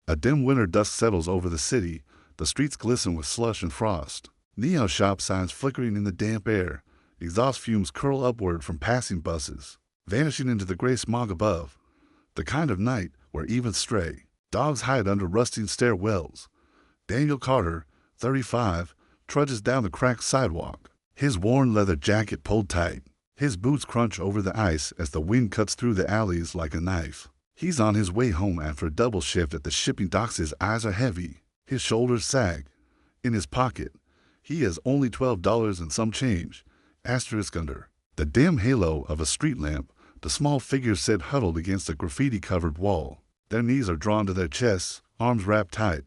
A dim winter dusk settles over the city. The streets glisten with slush and frost. Neon shop signs flickering in the damp air. Exhaust fumes curl upward from passing buses, vanishing into the gray smog above. The kind of night where even stray dogs hide under rusting stairwells. Daniel Carter, 35, trudges down the cracked sidewalk, his worn leather jacket pulled tight. His boots crunch over the ice as the wind cuts through the alleys like a knife. He's on his way home after a double shift at the shipping docks. His eyes are heavy. His shoulders sag. In his pocket, he has only $12 and some change. Asterisk under the dim halo of a street lamp, the small figures sit huddled against a graffiti-covered wall. Their knees are drawn to their chests, arms wrapped tight.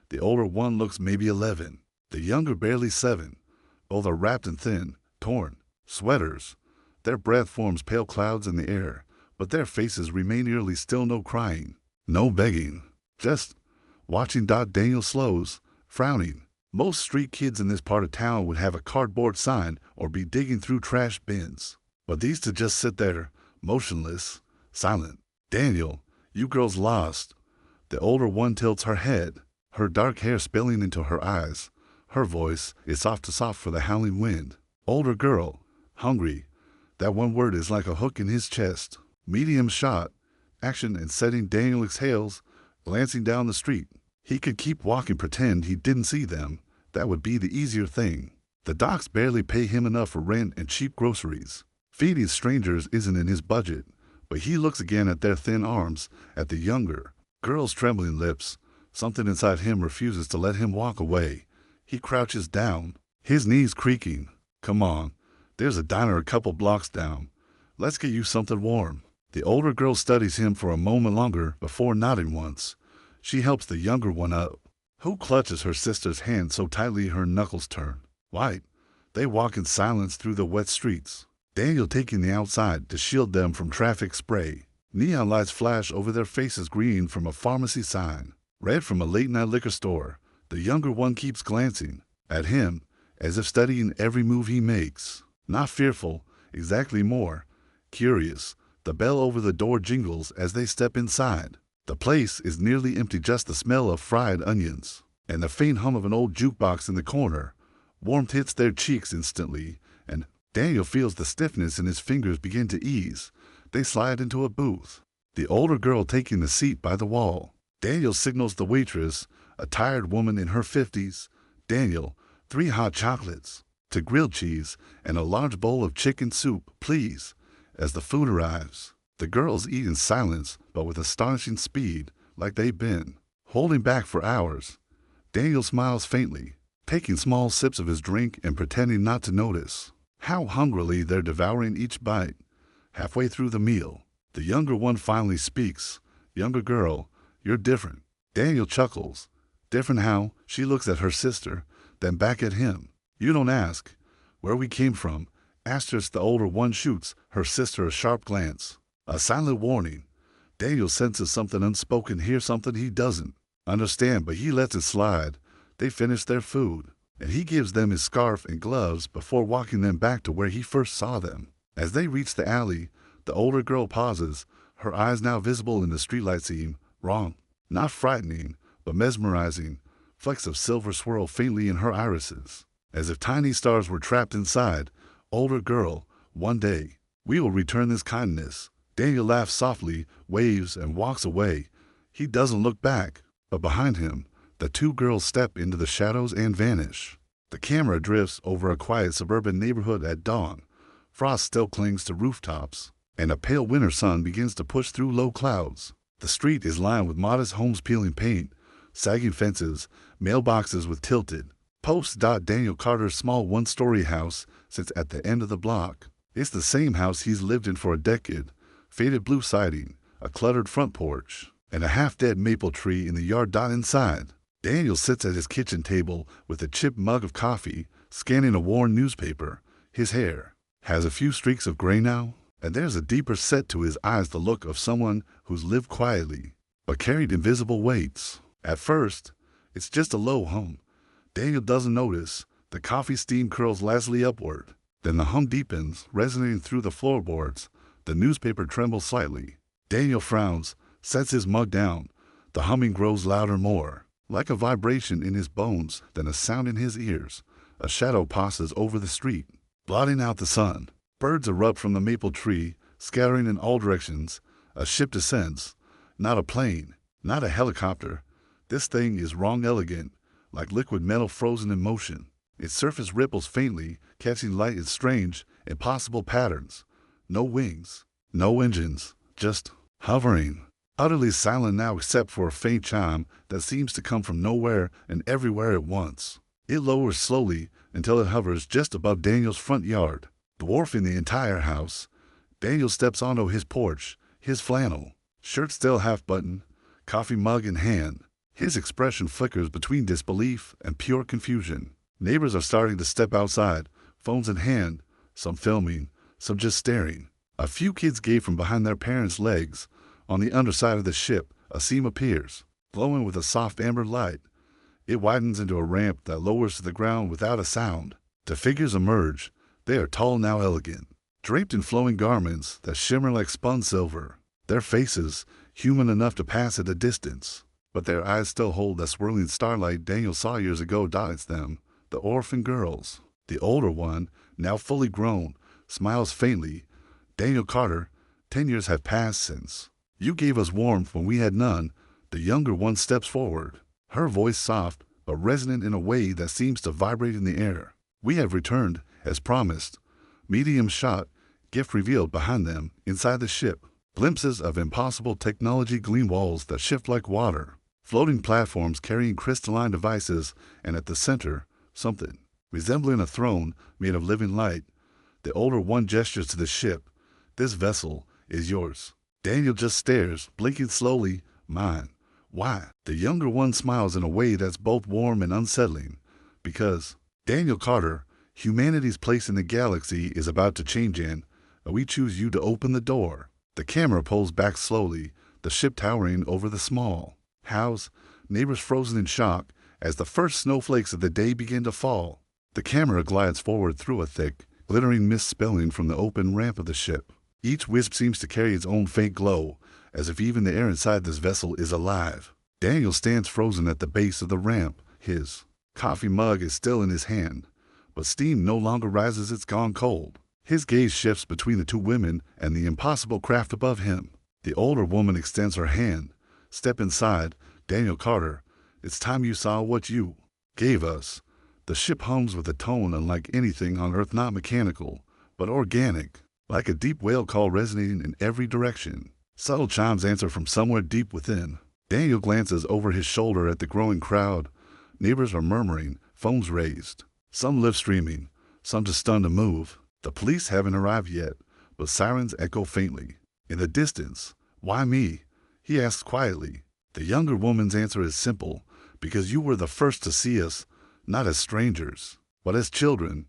The older one looks maybe 11. The younger barely 7. Both are wrapped in thin, torn sweaters. Their breath forms pale clouds in the air, but their faces remain eerily still. No crying, no begging, just watching. Daniel slows, frowning. Most street kids in this part of town would have a cardboard sign or be digging through trash bins. But these two just sit there, motionless, silent. Daniel, you girls lost. The older one tilts her head, her dark hair spilling into her eyes. Her voice is soft for the howling wind. Older girl, hungry. That one word is like a hook in his chest. Medium shot, action and setting. Daniel exhales, glancing down the street. He could keep walking, pretend he didn't see them. That would be the easier thing. The docks barely pay him enough for rent and cheap groceries. Feeding strangers isn't in his budget, but he looks again at their thin arms, at the younger girl's trembling lips. Something inside him refuses to let him walk away. He crouches down, his knees creaking. Come on, there's a diner a couple blocks down. Let's get you something warm. The older girl studies him for a moment longer before nodding once. She helps the younger one up, who clutches her sister's hand so tightly her knuckles turn white. They walk in silence through the wet streets, Daniel taking the outside to shield them from traffic spray. Neon lights flash over their faces, green from a pharmacy sign, red from a late-night liquor store. The younger one keeps glancing at him, as if studying every move he makes. Not fearful, exactly, more curious. The bell over the door jingles as they step inside. The place is nearly empty, just the smell of fried onions and the faint hum of an old jukebox in the corner. Warmth hits their cheeks instantly, and Daniel feels the stiffness in his fingers begin to ease. They slide into a booth, the older girl taking the seat by the wall. Daniel signals the waitress, a tired woman in her 50s. Daniel, 3 hot chocolates, to grilled cheese, and a large bowl of chicken soup, please. As the food arrives, the girls eat in silence, but with astonishing speed, like they've been holding back for hours. Daniel smiles faintly, taking small sips of his drink and pretending not to notice how hungrily they're devouring each bite. Halfway through the meal, the younger one finally speaks. Younger girl, you're different. Daniel chuckles. Different how? She looks at her sister, then back at him. You don't ask where we came from. Asterisk. The older one shoots her sister a sharp glance, a silent warning. Daniel senses something unspoken here, something he doesn't understand, but he lets it slide. They finish their food, and he gives them his scarf and gloves before walking them back to where he first saw them. As they reach the alley, the older girl pauses, her eyes now visible in the streetlight seem wrong. Not frightening, but mesmerizing. Flecks of silver swirl faintly in her irises, as if tiny stars were trapped inside. Older girl, one day, we will return this kindness. Daniel laughs softly, waves, and walks away. He doesn't look back, but behind him, the 2 girls step into the shadows and vanish. The camera drifts over a quiet suburban neighborhood at dawn. Frost still clings to rooftops, and a pale winter sun begins to push through low clouds. The street is lined with modest homes, peeling paint, sagging fences, mailboxes with tilted posts. Daniel Carter's small 1-story house sits at the end of the block. It's the same house he's lived in for a decade. Faded blue siding, a cluttered front porch, and a half-dead maple tree in the yard. Inside, Daniel sits at his kitchen table with a chipped mug of coffee, scanning a worn newspaper. His hair has a few streaks of gray now, and there's a deeper set to his eyes, the look of someone who's lived quietly, but carried invisible weights. At first, it's just a low hum. Daniel doesn't notice. The coffee steam curls lazily upward. Then the hum deepens, resonating through the floorboards. The newspaper trembles slightly. Daniel frowns, sets his mug down. The humming grows louder more, like a vibration in his bones than a sound in his ears. A shadow passes over the street, blotting out the sun. Birds erupt from the maple tree, scattering in all directions. A ship descends. Not a plane, not a helicopter. This thing is wrong elegant, like liquid metal frozen in motion. Its surface ripples faintly, catching light in strange, impossible patterns. No wings, no engines, just hovering. Utterly silent now except for a faint chime that seems to come from nowhere and everywhere at once. It lowers slowly until it hovers just above Daniel's front yard, dwarfing the entire house. Daniel steps onto his porch, his flannel shirt still half-buttoned, coffee mug in hand. His expression flickers between disbelief and pure confusion. Neighbors are starting to step outside, phones in hand, some filming, some just staring. A few kids gape from behind their parents' legs. On the underside of the ship, a seam appears, glowing with a soft amber light. It widens into a ramp that lowers to the ground without a sound. The figures emerge. They are tall, now elegant, draped in flowing garments that shimmer like spun silver. Their faces, human enough to pass at a distance, but their eyes still hold that swirling starlight Daniel saw years ago. It's them, the orphan girls. The older one, now fully grown, smiles faintly. Daniel Carter, 10 years have passed since you gave us warmth when we had none. The younger one steps forward, her voice soft but resonant in a way that seems to vibrate in the air. We have returned, as promised. Medium shot, gift revealed behind them, inside the ship. Glimpses of impossible technology gleam walls that shift like water. Floating platforms carrying crystalline devices, and at the center, something resembling a throne made of living light. The older one gestures to the ship. This vessel is yours. Daniel just stares, blinking slowly. Mine. Why? The younger one smiles in a way that's both warm and unsettling. Because, Daniel Carter, humanity's place in the galaxy is about to change, and we choose you to open the door. The camera pulls back slowly, the ship towering over the small house, neighbors frozen in shock as the first snowflakes of the day begin to fall. The camera glides forward through a thick, glittering mist spilling from the open ramp of the ship. Each wisp seems to carry its own faint glow, as if even the air inside this vessel is alive. Daniel stands frozen at the base of the ramp. His coffee mug is still in his hand, but steam no longer rises, it's gone cold. His gaze shifts between the two women and the impossible craft above him. The older woman extends her hand. Step inside, Daniel Carter. It's time you saw what you gave us. The ship hums with a tone unlike anything on Earth, not mechanical, but organic, like a deep whale call resonating in every direction. Subtle chimes answer from somewhere deep within. Daniel glances over his shoulder at the growing crowd. Neighbors are murmuring, phones raised. Some lips streaming, some too stunned to move. The police haven't arrived yet, but sirens echo faintly. In the distance, why me? He asks quietly. The younger woman's answer is simple, because you were the first to see us, not as strangers, but as children.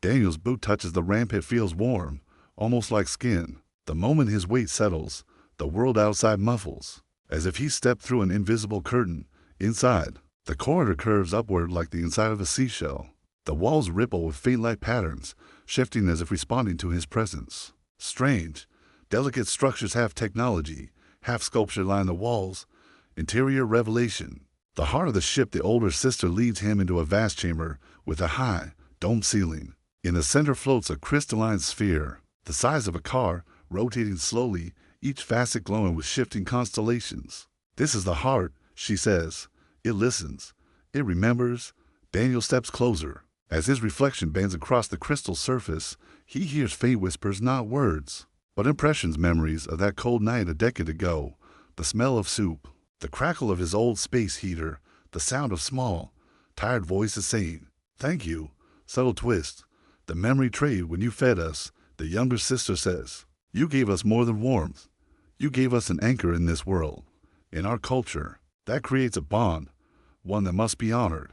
Daniel's boot touches the ramp. It feels warm, almost like skin. The moment his weight settles, the world outside muffles, as if he stepped through an invisible curtain. Inside, the corridor curves upward like the inside of a seashell. The walls ripple with faint light patterns, shifting as if responding to his presence. Strange, delicate structures, half technology, half sculpture, line the walls. Interior revelation. The heart of the ship. The older sister leads him into a vast chamber with a high, domed ceiling. In the center floats a crystalline sphere, the size of a car, rotating slowly, each facet glowing with shifting constellations. This is the heart, she says. It listens. It remembers. Daniel steps closer. As his reflection bends across the crystal surface, he hears faint whispers, not words, but impressions, memories of that cold night a decade ago. The smell of soup, the crackle of his old space heater, the sound of small, tired voices saying, "Thank you." Subtle twist. The memory trade when you fed us, the younger sister says. You gave us more than warmth. You gave us an anchor in this world, in our culture. That creates a bond, one that must be honored.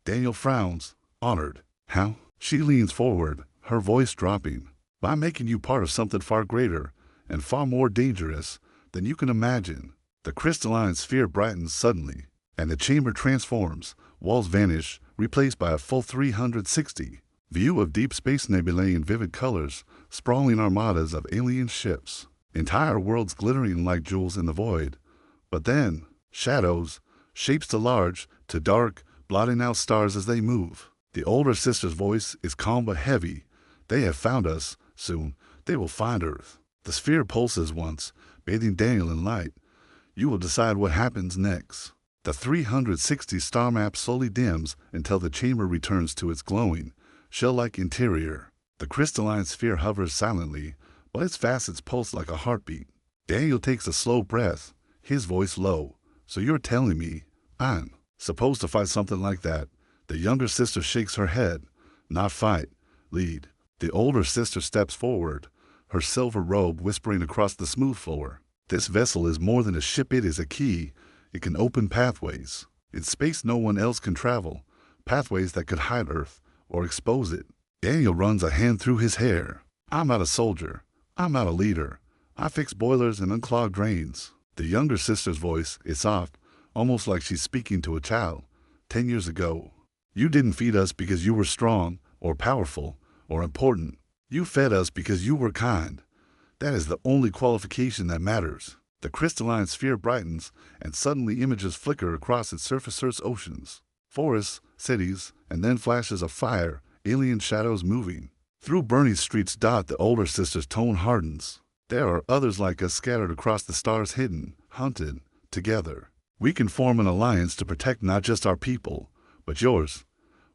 Daniel frowns. Honored. How? She leans forward, her voice dropping. By making you part of something far greater and far more dangerous than you can imagine. The crystalline sphere brightens suddenly, and the chamber transforms. Walls vanish, replaced by a full 360 view of deep space nebulae in vivid colors, sprawling armadas of alien ships, entire worlds glittering like jewels in the void. But then, Shadows, shapes to large, to dark, blotting out stars as they move. The older sister's voice is calm but heavy. They have found us. Soon, they will find Earth. The sphere pulses once, bathing Daniel in light. You will decide what happens next. The 360 star map slowly dims until the chamber returns to its glowing, shell-like interior. The crystalline sphere hovers silently, but its facets pulse like a heartbeat. Daniel takes a slow breath, his voice low. So you're telling me I'm supposed to fight something like that? The younger sister shakes her head. Not fight, lead. The older sister steps forward, her silver robe whispering across the smooth floor. This vessel is more than a ship, it is a key. It can open pathways. In space no one else can travel, pathways that could hide Earth or expose it. Daniel runs a hand through his hair. I'm not a soldier. I'm not a leader. I fix boilers and unclog drains. The younger sister's voice is soft, almost like she's speaking to a child. 10 years ago, you didn't feed us because you were strong or powerful or important. You fed us because you were kind. That is the only qualification that matters. The crystalline sphere brightens, and suddenly images flicker across its surface Earth's oceans. Forests, cities, and then flashes of fire, alien shadows moving. Through burning streets dot the older sister's tone hardens. There are others like us scattered across the stars, hidden, hunted, together. We can form an alliance to protect not just our people, but yours.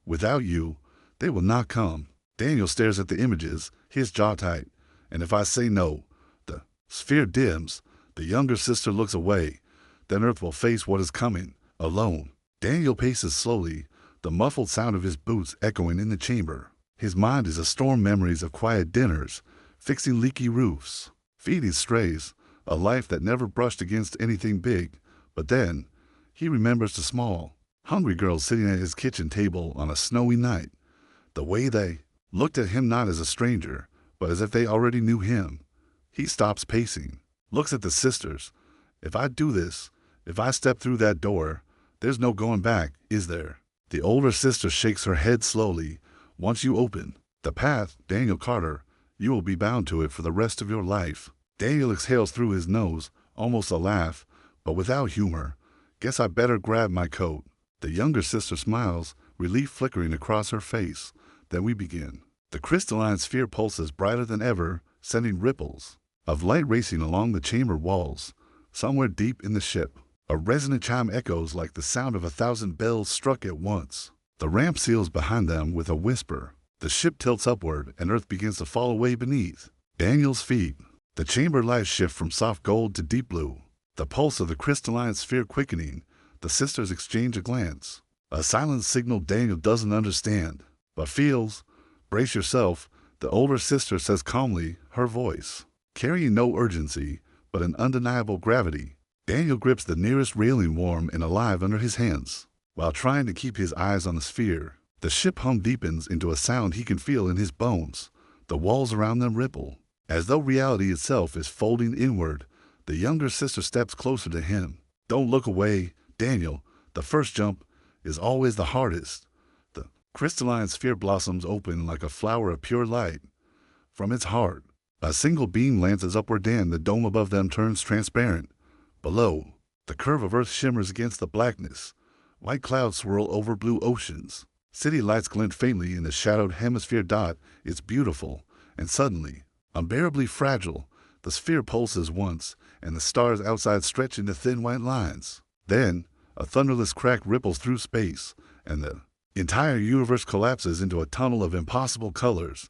Without you, they will not come. Daniel stares at the images, his jaw tight. And if I say no, the sphere dims. The younger sister looks away. Then Earth will face what is coming, alone. Daniel paces slowly, the muffled sound of his boots echoing in the chamber. His mind is a storm, memories of quiet dinners, fixing leaky roofs, feeding strays, a life that never brushed against anything big. But then, he remembers the small, hungry girls sitting at his kitchen table on a snowy night. The way they looked at him not as a stranger, but as if they already knew him. He stops pacing, looks at the sisters. If I do this, if I step through that door, there's no going back, is there? The older sister shakes her head slowly. Once you open the path, Daniel Carter, you will be bound to it for the rest of your life. Daniel exhales through his nose, almost a laugh, but without humor. Guess I better grab my coat. The younger sister smiles, relief flickering across her face. Then we begin. The crystalline sphere pulses brighter than ever, sending ripples of light racing along the chamber walls. Somewhere deep in the ship, a resonant chime echoes like the sound of 1,000 bells struck at once. The ramp seals behind them with a whisper. The ship tilts upward, and Earth begins to fall away beneath Daniel's feet. The chamber lights shift from soft gold to deep blue, the pulse of the crystalline sphere quickening. The sisters exchange a glance, a silent signal Daniel doesn't understand, but feels. Brace yourself, the older sister says calmly, her voice carrying no urgency, but an undeniable gravity. Daniel grips the nearest railing, warm and alive under his hands, while trying to keep his eyes on the sphere. The ship hum deepens into a sound he can feel in his bones. The walls around them ripple, as though reality itself is folding inward. The younger sister steps closer to him. Don't look away, Daniel. The first jump is always the hardest. The crystalline sphere blossoms open like a flower of pure light. From its heart, a single beam lances upward, and the dome above them turns transparent. Below, the curve of Earth shimmers against the blackness. White clouds swirl over blue oceans. City lights glint faintly in the shadowed hemisphere dot. It's beautiful, and suddenly, unbearably fragile. The sphere pulses once, and the stars outside stretch into thin white lines. Then, a thunderless crack ripples through space, and the entire universe collapses into a tunnel of impossible colors.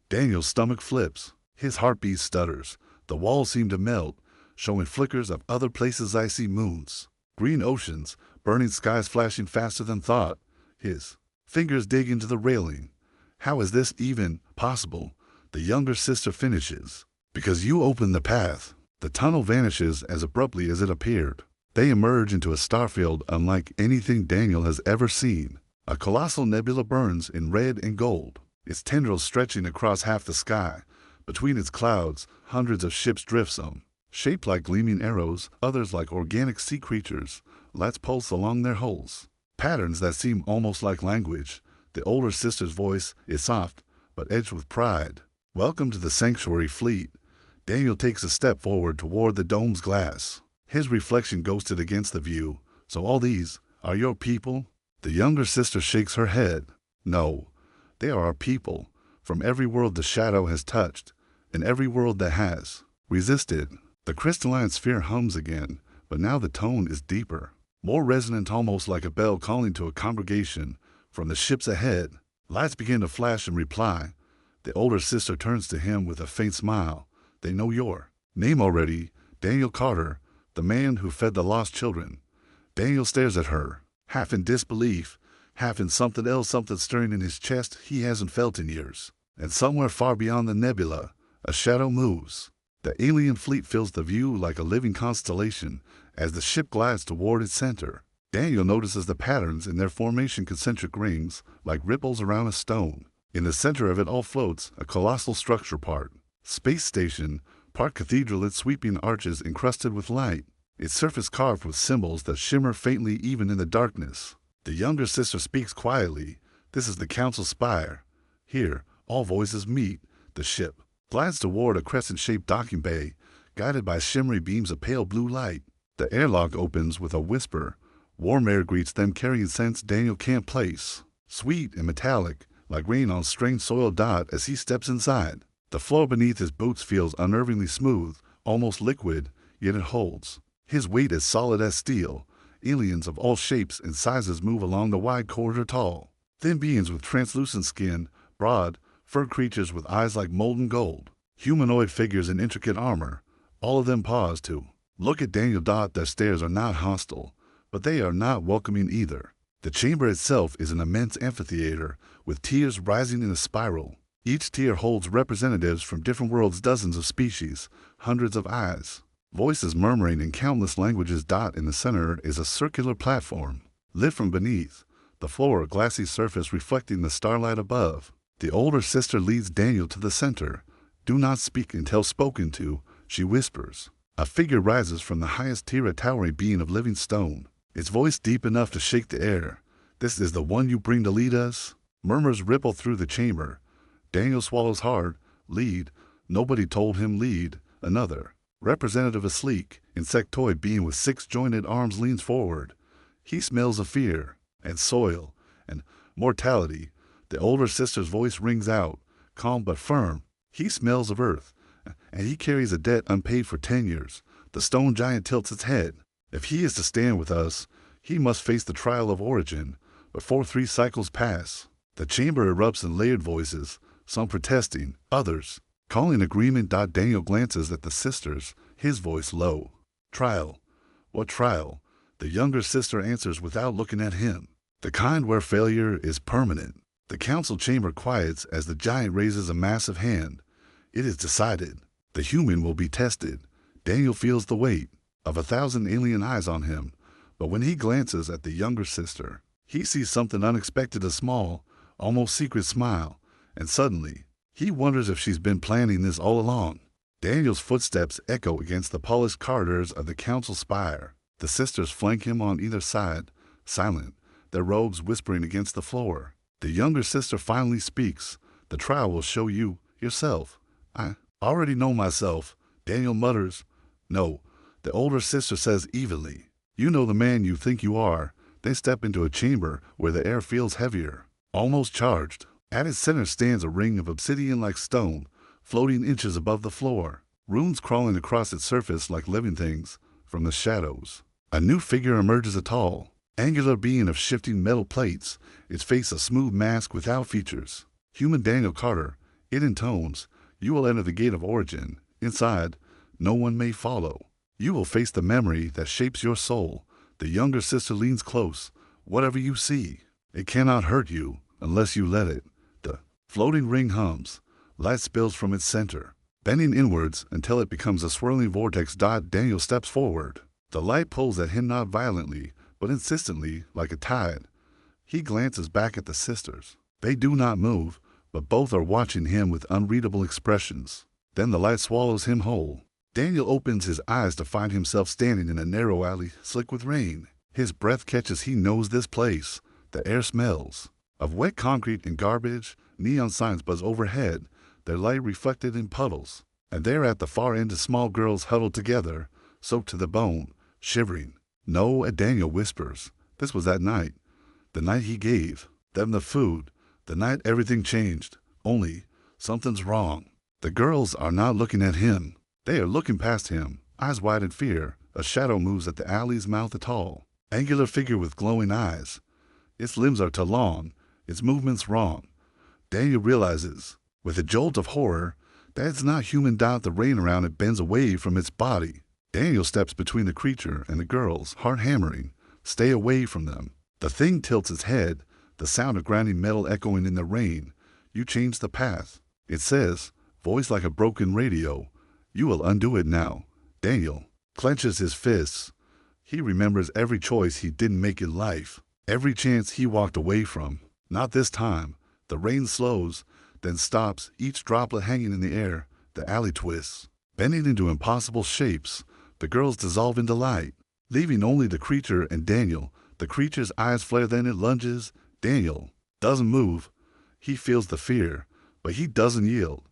Daniel's stomach flips. His heartbeat stutters. The walls seem to melt, showing flickers of other places' icy moons. Green oceans, burning skies flashing faster than thought. His fingers dig into the railing. How is this even possible? The younger sister finishes. Because you opened the path. The tunnel vanishes as abruptly as it appeared. They emerge into a starfield unlike anything Daniel has ever seen. A colossal nebula burns in red and gold, its tendrils stretching across half the sky. Between its clouds, hundreds of ships drift, some shaped like gleaming arrows, others like organic sea creatures. Lights pulse along their hulls, patterns that seem almost like language. The older sister's voice is soft, but edged with pride. Welcome to the sanctuary fleet. Daniel takes a step forward toward the dome's glass. His reflection ghosted against the view. So all these are your people? The younger sister shakes her head. No, they are our people, from every world the shadow has touched, and every world that has resisted. The crystalline sphere hums again, but now the tone is deeper, more resonant, almost like a bell calling to a congregation from the ships ahead. Lights begin to flash in reply. The older sister turns to him with a faint smile. They know your name already, Daniel Carter, the man who fed the lost children. Daniel stares at her, half in disbelief, half in something else, something stirring in his chest he hasn't felt in years. And somewhere far beyond the nebula, a shadow moves. The alien fleet fills the view like a living constellation as the ship glides toward its center. Daniel notices the patterns in their formation, concentric rings, like ripples around a stone. In the center of it all floats a colossal structure, part space station, part cathedral, its sweeping arches encrusted with light, its surface carved with symbols that shimmer faintly even in the darkness. The younger sister speaks quietly. This is the council spire. Here, all voices meet. The ship glides toward a crescent-shaped docking bay, guided by shimmery beams of pale blue light. The airlock opens with a whisper. Warm air greets them, carrying scents Daniel can't place, sweet and metallic, like rain on strange soil. As he steps inside, the floor beneath his boots feels unnervingly smooth, almost liquid, yet it holds. His weight is solid as steel. Aliens of all shapes and sizes move along the wide corridor, tall, thin beings with translucent skin, broad, fur creatures with eyes like molten gold, humanoid figures in intricate armor. All of them pause to look at Daniel. Their stares are not hostile, but they are not welcoming either. The chamber itself is an immense amphitheater, with tiers rising in a spiral. Each tier holds representatives from different worlds, dozens of species, hundreds of eyes, voices murmuring in countless languages. In the center is a circular platform, lit from beneath, the floor a glassy surface reflecting the starlight above. The older sister leads Daniel to the center. Do not speak until spoken to, she whispers. A figure rises from the highest tier, a towering being of living stone, its voice deep enough to shake the air. This is the one you bring to lead us? Murmurs ripple through the chamber. Daniel swallows hard. Lead? Nobody told him lead. Another representative, a sleek, insectoid being with 6 jointed arms, leans forward. He smells of fear, and soil, and mortality. The older sister's voice rings out, calm but firm. He smells of earth, and he carries a debt unpaid for 10 years. The stone giant tilts its head. If he is to stand with us, he must face the trial of origin. Before 3 cycles pass, the chamber erupts in layered voices, some protesting, others calling agreement. Daniel glances at the sisters, his voice low. Trial? What trial? The younger sister answers without looking at him. The kind where failure is permanent. The council chamber quiets as the giant raises a massive hand. It is decided. The human will be tested. Daniel feels the weight of 1,000 alien eyes on him, but when he glances at the younger sister, he sees something unexpected, a small, almost secret smile, and suddenly, he wonders if she's been planning this all along. Daniel's footsteps echo against the polished corridors of the council spire. The sisters flank him on either side, silent, their robes whispering against the floor. The younger sister finally speaks. The trial will show you yourself. I already know myself, Daniel mutters. No, the older sister says evenly. You know the man you think you are. They step into a chamber where the air feels heavier, almost charged. At its center stands a ring of obsidian-like stone, floating inches above the floor, runes crawling across its surface like living things from the shadows. A new figure emerges, a tall, angular being of shifting metal plates, its face a smooth mask without features. Human Daniel Carter, it intones, you will enter the gate of origin. Inside, no one may follow. You will face the memory that shapes your soul. The younger sister leans close. Whatever you see, it cannot hurt you unless you let it. The floating ring hums. Light spills from its center, bending inwards until it becomes a swirling vortex. Daniel steps forward. The light pulls at him, not violently, but insistently, like a tide. He glances back at the sisters. They do not move, but both are watching him with unreadable expressions. Then the light swallows him whole. Daniel opens his eyes to find himself standing in a narrow alley, slick with rain. His breath catches. He knows this place. The air smells of wet concrete and garbage. Neon signs buzz overhead, their light reflected in puddles. And there at the far end, small girls huddled together, soaked to the bone, shivering. No, Daniel whispers. This was that night. The night he gave them the food. The night everything changed. Only, something's wrong. The girls are not looking at him. They are looking past him, eyes wide in fear. A shadow moves at the alley's mouth, a tall, angular figure with glowing eyes. Its limbs are too long, its movements wrong. Daniel realizes, with a jolt of horror, that it's not human. The rain around it bends away from its body. Daniel steps between the creature and the girls, heart hammering. Stay away from them. The thing tilts its head, the sound of grinding metal echoing in the rain. You changed the path. It says, voice like a broken radio. You will undo it now. Daniel clenches his fists. He remembers every choice he didn't make in life, every chance he walked away from. Not this time. The rain slows, then stops, each droplet hanging in the air. The alley twists, bending into impossible shapes. The girls dissolve into light, leaving only the creature and Daniel. The creature's eyes flare, then it lunges. Daniel doesn't move. He feels the fear, but he doesn't yield.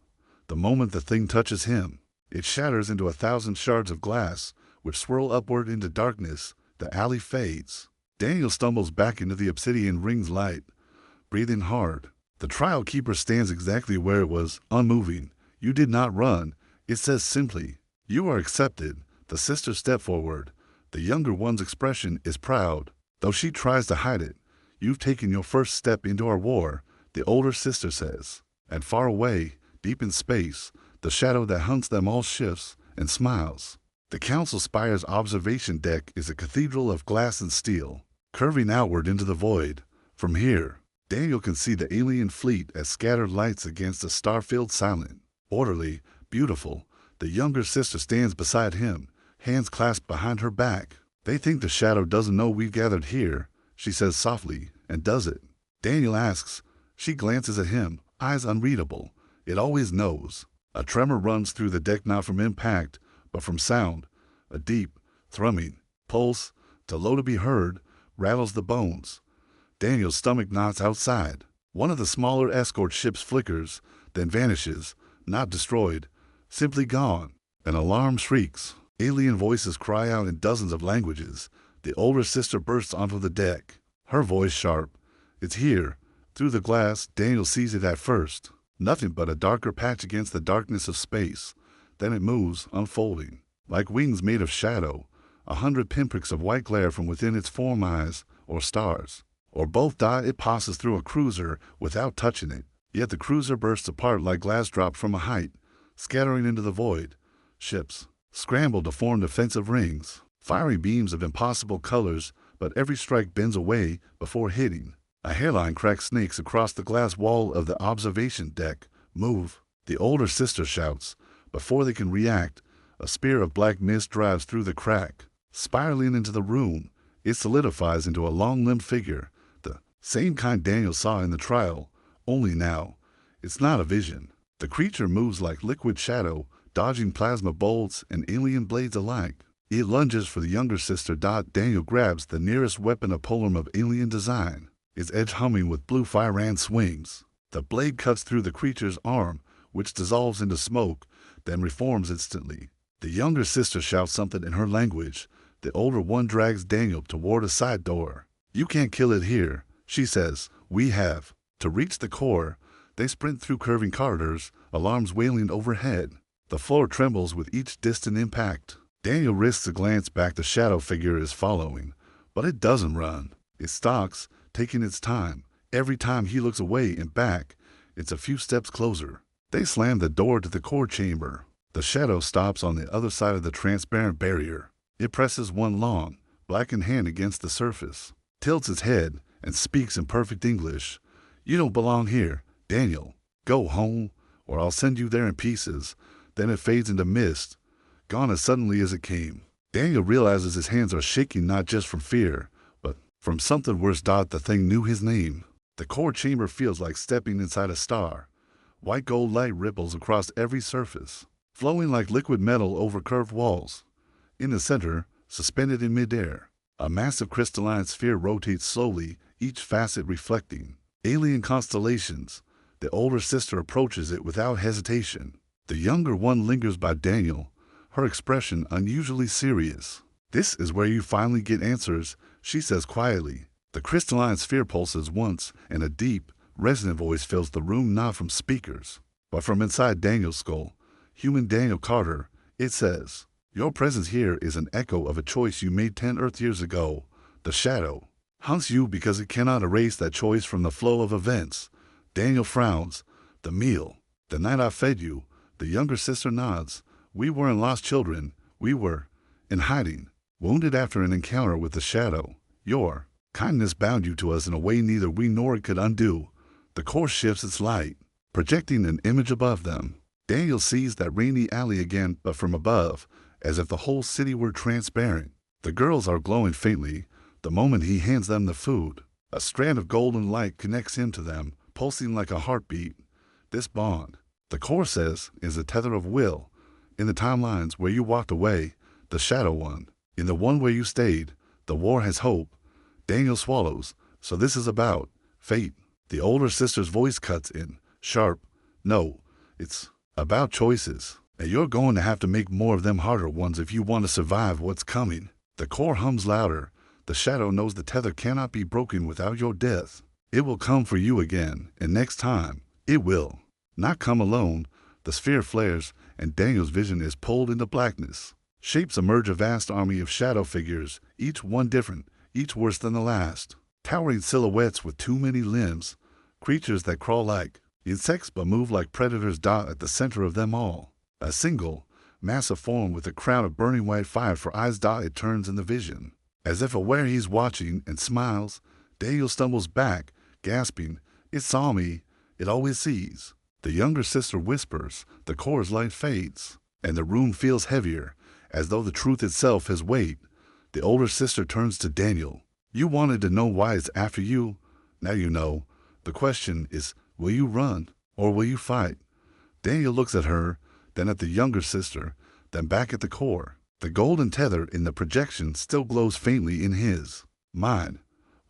The moment the thing touches him, it shatters into 1,000 shards of glass, which swirl upward into darkness. The alley fades. Daniel stumbles back into the obsidian ring's light, breathing hard. The trial keeper stands exactly where it was, unmoving. You did not run. It says simply, you are accepted. The sisters step forward. The younger one's expression is proud, though she tries to hide it. You've taken your first step into our war, the older sister says. And far away, deep in space, the shadow that hunts them all shifts and smiles. The council spire's observation deck is a cathedral of glass and steel, curving outward into the void. From here, Daniel can see the alien fleet as scattered lights against a star-filled silent. Orderly, beautiful, the younger sister stands beside him, hands clasped behind her back. They think the shadow doesn't know we've gathered here, she says softly, and does it. Daniel asks. She glances at him, eyes unreadable. It always knows. A tremor runs through the deck, not from impact, but from sound. A deep, thrumming pulse, too low to be heard, rattles the bones. Daniel's stomach knots outside. One of the smaller escort ships flickers, then vanishes, not destroyed, simply gone. An alarm shrieks. Alien voices cry out in dozens of languages. The older sister bursts onto the deck, her voice sharp. It's here. Through the glass, Daniel sees it at first. Nothing but a darker patch against the darkness of space. Then it moves, unfolding. Like wings made of shadow, 100 pinpricks of white glare from within its form, eyes, or stars. Or both. It passes through a cruiser without touching it. Yet the cruiser bursts apart like glass dropped from a height, scattering into the void. Ships scramble to form defensive rings, fiery beams of impossible colors, but every strike bends away before hitting. A hairline crack snakes across the glass wall of the observation deck. Move, the older sister shouts. Before they can react, a spear of black mist drives through the crack, spiraling into the room. It solidifies into a long-limbed figure, the same kind Daniel saw in the trial, only now. It's not a vision. The creature moves like liquid shadow, dodging plasma bolts and alien blades alike. It lunges for the younger sister. Daniel grabs the nearest weapon, a polearm of alien design, its edge humming with blue fire, and swings. The blade cuts through the creature's arm, which dissolves into smoke, then reforms instantly. The younger sister shouts something in her language. The older one drags Daniel toward a side door. You can't kill it here, she says. We have. To reach the core, they sprint through curving corridors, alarms wailing overhead. The floor trembles with each distant impact. Daniel risks a glance back. The shadow figure is following, but it doesn't run. It stalks, taking its time. Every time he looks away and back, it's a few steps closer. They slam the door to the core chamber. The shadow stops on the other side of the transparent barrier. It presses one long, blackened hand against the surface, tilts its head, and speaks in perfect English. You don't belong here, Daniel. Go home, or I'll send you there in pieces. Then it fades into mist, gone as suddenly as it came. Daniel realizes his hands are shaking, not just from fear, but from something worse. The thing knew his name. The core chamber feels like stepping inside a star. White gold light ripples across every surface, flowing like liquid metal over curved walls. In the center, suspended in midair, a massive crystalline sphere rotates slowly, each facet reflecting alien constellations. The older sister approaches it without hesitation. The younger one lingers by Daniel, her expression unusually serious. "This is where you finally get answers," she says quietly. The crystalline sphere pulses once, and a deep, resonant voice fills the room not from speakers, but from inside Daniel's skull. Human Daniel Carter, it says, "Your presence here is an echo of a choice you made 10 Earth years ago. The shadow haunts you because it cannot erase that choice from the flow of events." Daniel frowns. "The meal. The night I fed you." The younger sister nods. "We weren't lost children. We were in hiding, wounded after an encounter with the shadow. Your kindness bound you to us in a way neither we nor it could undo." The core shifts its light, projecting an image above them. Daniel sees that rainy alley again, but from above, as if the whole city were transparent. The girls are glowing faintly the moment he hands them the food. A strand of golden light connects him to them, pulsing like a heartbeat. This bond, the core says, is a tether of will. In the timelines where you walked away, the shadow won. In the one where you stayed, the war has hope. Daniel swallows. "So this is about fate." The older sister's voice cuts in, sharp. "No, it's about choices. And you're going to have to make more of them harder ones if you want to survive what's coming." The core hums louder. The shadow knows the tether cannot be broken without your death. It will come for you again, and next time, it will not come alone. The sphere flares, and Daniel's vision is pulled into blackness. Shapes emerge, a vast army of shadow figures, each one different, each worse than the last. Towering silhouettes with too many limbs, creatures that crawl like insects but move like predators dot at the center of them all. A single, massive form with a crown of burning white fire for eyes dot it turns in the vision. As if aware he's watching and smiles, Daniel stumbles back, gasping, "It saw me. It always sees." The younger sister whispers, the core's light fades, and the room feels heavier, as though the truth itself has weight. The older sister turns to Daniel. "You wanted to know why it's after you? Now you know. The question is, will you run, or will you fight?" Daniel looks at her, then at the younger sister, then back at the core. The golden tether in the projection still glows faintly in his. "Mine.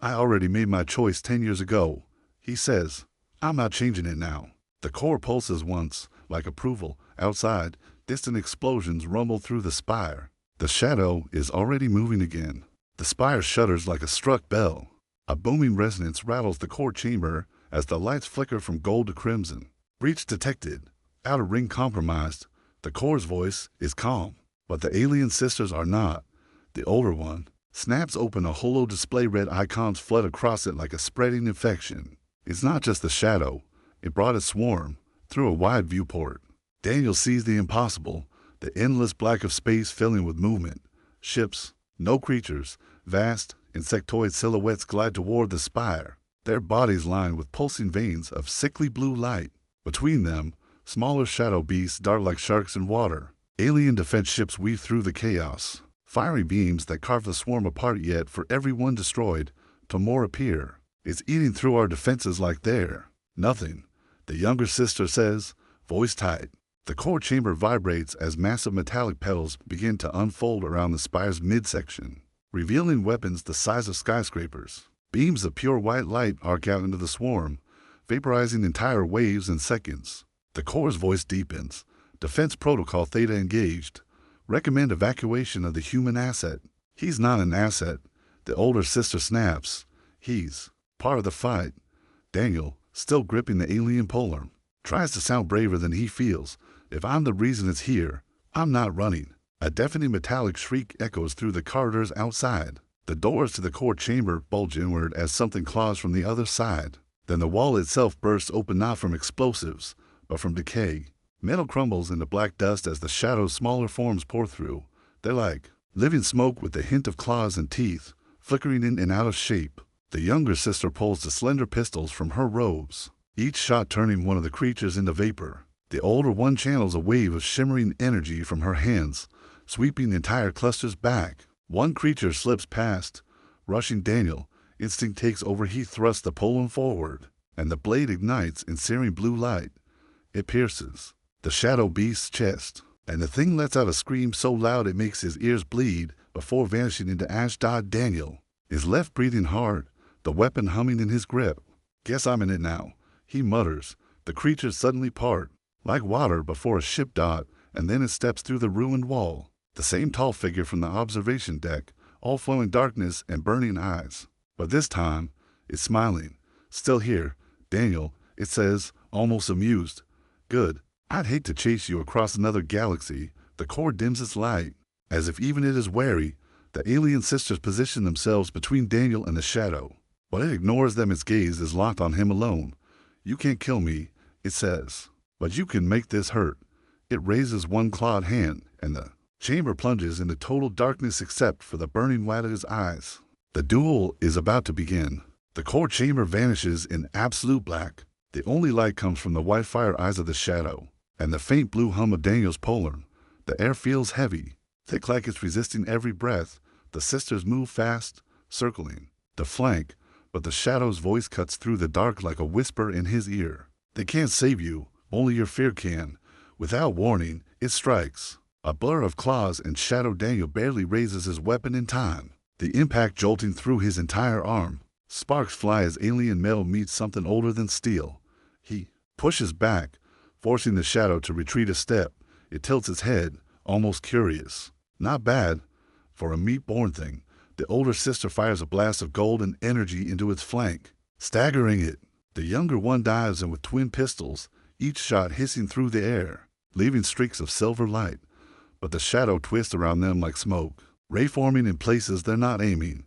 I already made my choice 10 years ago," he says. "I'm not changing it now." The core pulses once, like approval. Outside, distant explosions rumble through the spire. The shadow is already moving again. The spire shudders like a struck bell. A booming resonance rattles the core chamber as the lights flicker from gold to crimson. "Breach detected. Outer ring compromised." The core's voice is calm, but the alien sisters are not. The older one snaps open a holo display. Red icons flood across it like a spreading infection. It's not just the shadow. It brought a swarm through a wide viewport. Daniel sees the impossible, the endless black of space filling with movement. Ships, no creatures, vast, insectoid silhouettes glide toward the spire, their bodies lined with pulsing veins of sickly blue light. Between them, smaller shadow beasts dart like sharks in water. Alien defense ships weave through the chaos, fiery beams that carve the swarm apart. Yet for every one destroyed, to more appear. "It's eating through our defenses like they're nothing," the younger sister says, voice tight. The core chamber vibrates as massive metallic petals begin to unfold around the spire's midsection, revealing weapons the size of skyscrapers. Beams of pure white light arc out into the swarm, vaporizing entire waves in seconds. The core's voice deepens. "Defense protocol Theta engaged. Recommend evacuation of the human asset." "He's not an asset," the older sister snaps. "He's part of the fight." Daniel, still gripping the alien polearm, tries to sound braver than he feels. "If I'm the reason it's here, I'm not running." A deafening metallic shriek echoes through the corridors outside. The doors to the core chamber bulge inward as something claws from the other side. Then the wall itself bursts open, not from explosives, but from decay. Metal crumbles into black dust as the shadow's smaller forms pour through. They're like living smoke with a hint of claws and teeth, flickering in and out of shape. The younger sister pulls the slender pistols from her robes, each shot turning one of the creatures into vapor. The older one channels a wave of shimmering energy from her hands, sweeping entire clusters back. One creature slips past, rushing Daniel. Instinct takes over. He thrusts the polearm forward, and the blade ignites in searing blue light. It pierces the shadow beast's chest, and the thing lets out a scream so loud it makes his ears bleed before vanishing into ash. Daniel is left breathing hard, the weapon humming in his grip. "Guess I'm in it now," he mutters. The creatures suddenly part, like water before a ship. and then it steps through the ruined wall. The same tall figure from the observation deck, all flowing darkness and burning eyes. But this time, it's smiling. Still here, Daniel, it says, almost amused. Good. I'd hate to chase you across another galaxy. The core dims its light. As if even it is wary, the alien sisters position themselves between Daniel and the shadow. But it ignores them. Its gaze is locked on him alone. You can't kill me, it says. But you can make this hurt. It raises one clawed hand, and the chamber plunges into total darkness except for the burning white of his eyes. The duel is about to begin. The core chamber vanishes in absolute black. The only light comes from the white fire eyes of the shadow, and the faint blue hum of Daniel's polar. The air feels heavy, thick like it's resisting every breath. The sisters move fast, circling the flank, but the shadow's voice cuts through the dark like a whisper in his ear. They can't save you, only your fear can. Without warning, it strikes. A blur of claws and shadow. Daniel barely raises his weapon in time, the impact jolting through his entire arm. Sparks fly as alien metal meets something older than steel. He pushes back, forcing the shadow to retreat a step. It tilts its head, almost curious. Not bad. For a meat-born thing, the older sister fires a blast of golden energy into its flank, staggering it. The younger one dives in with twin pistols, each shot hissing through the air, leaving streaks of silver light. But the shadow twists around them like smoke, ray-forming in places they're not aiming.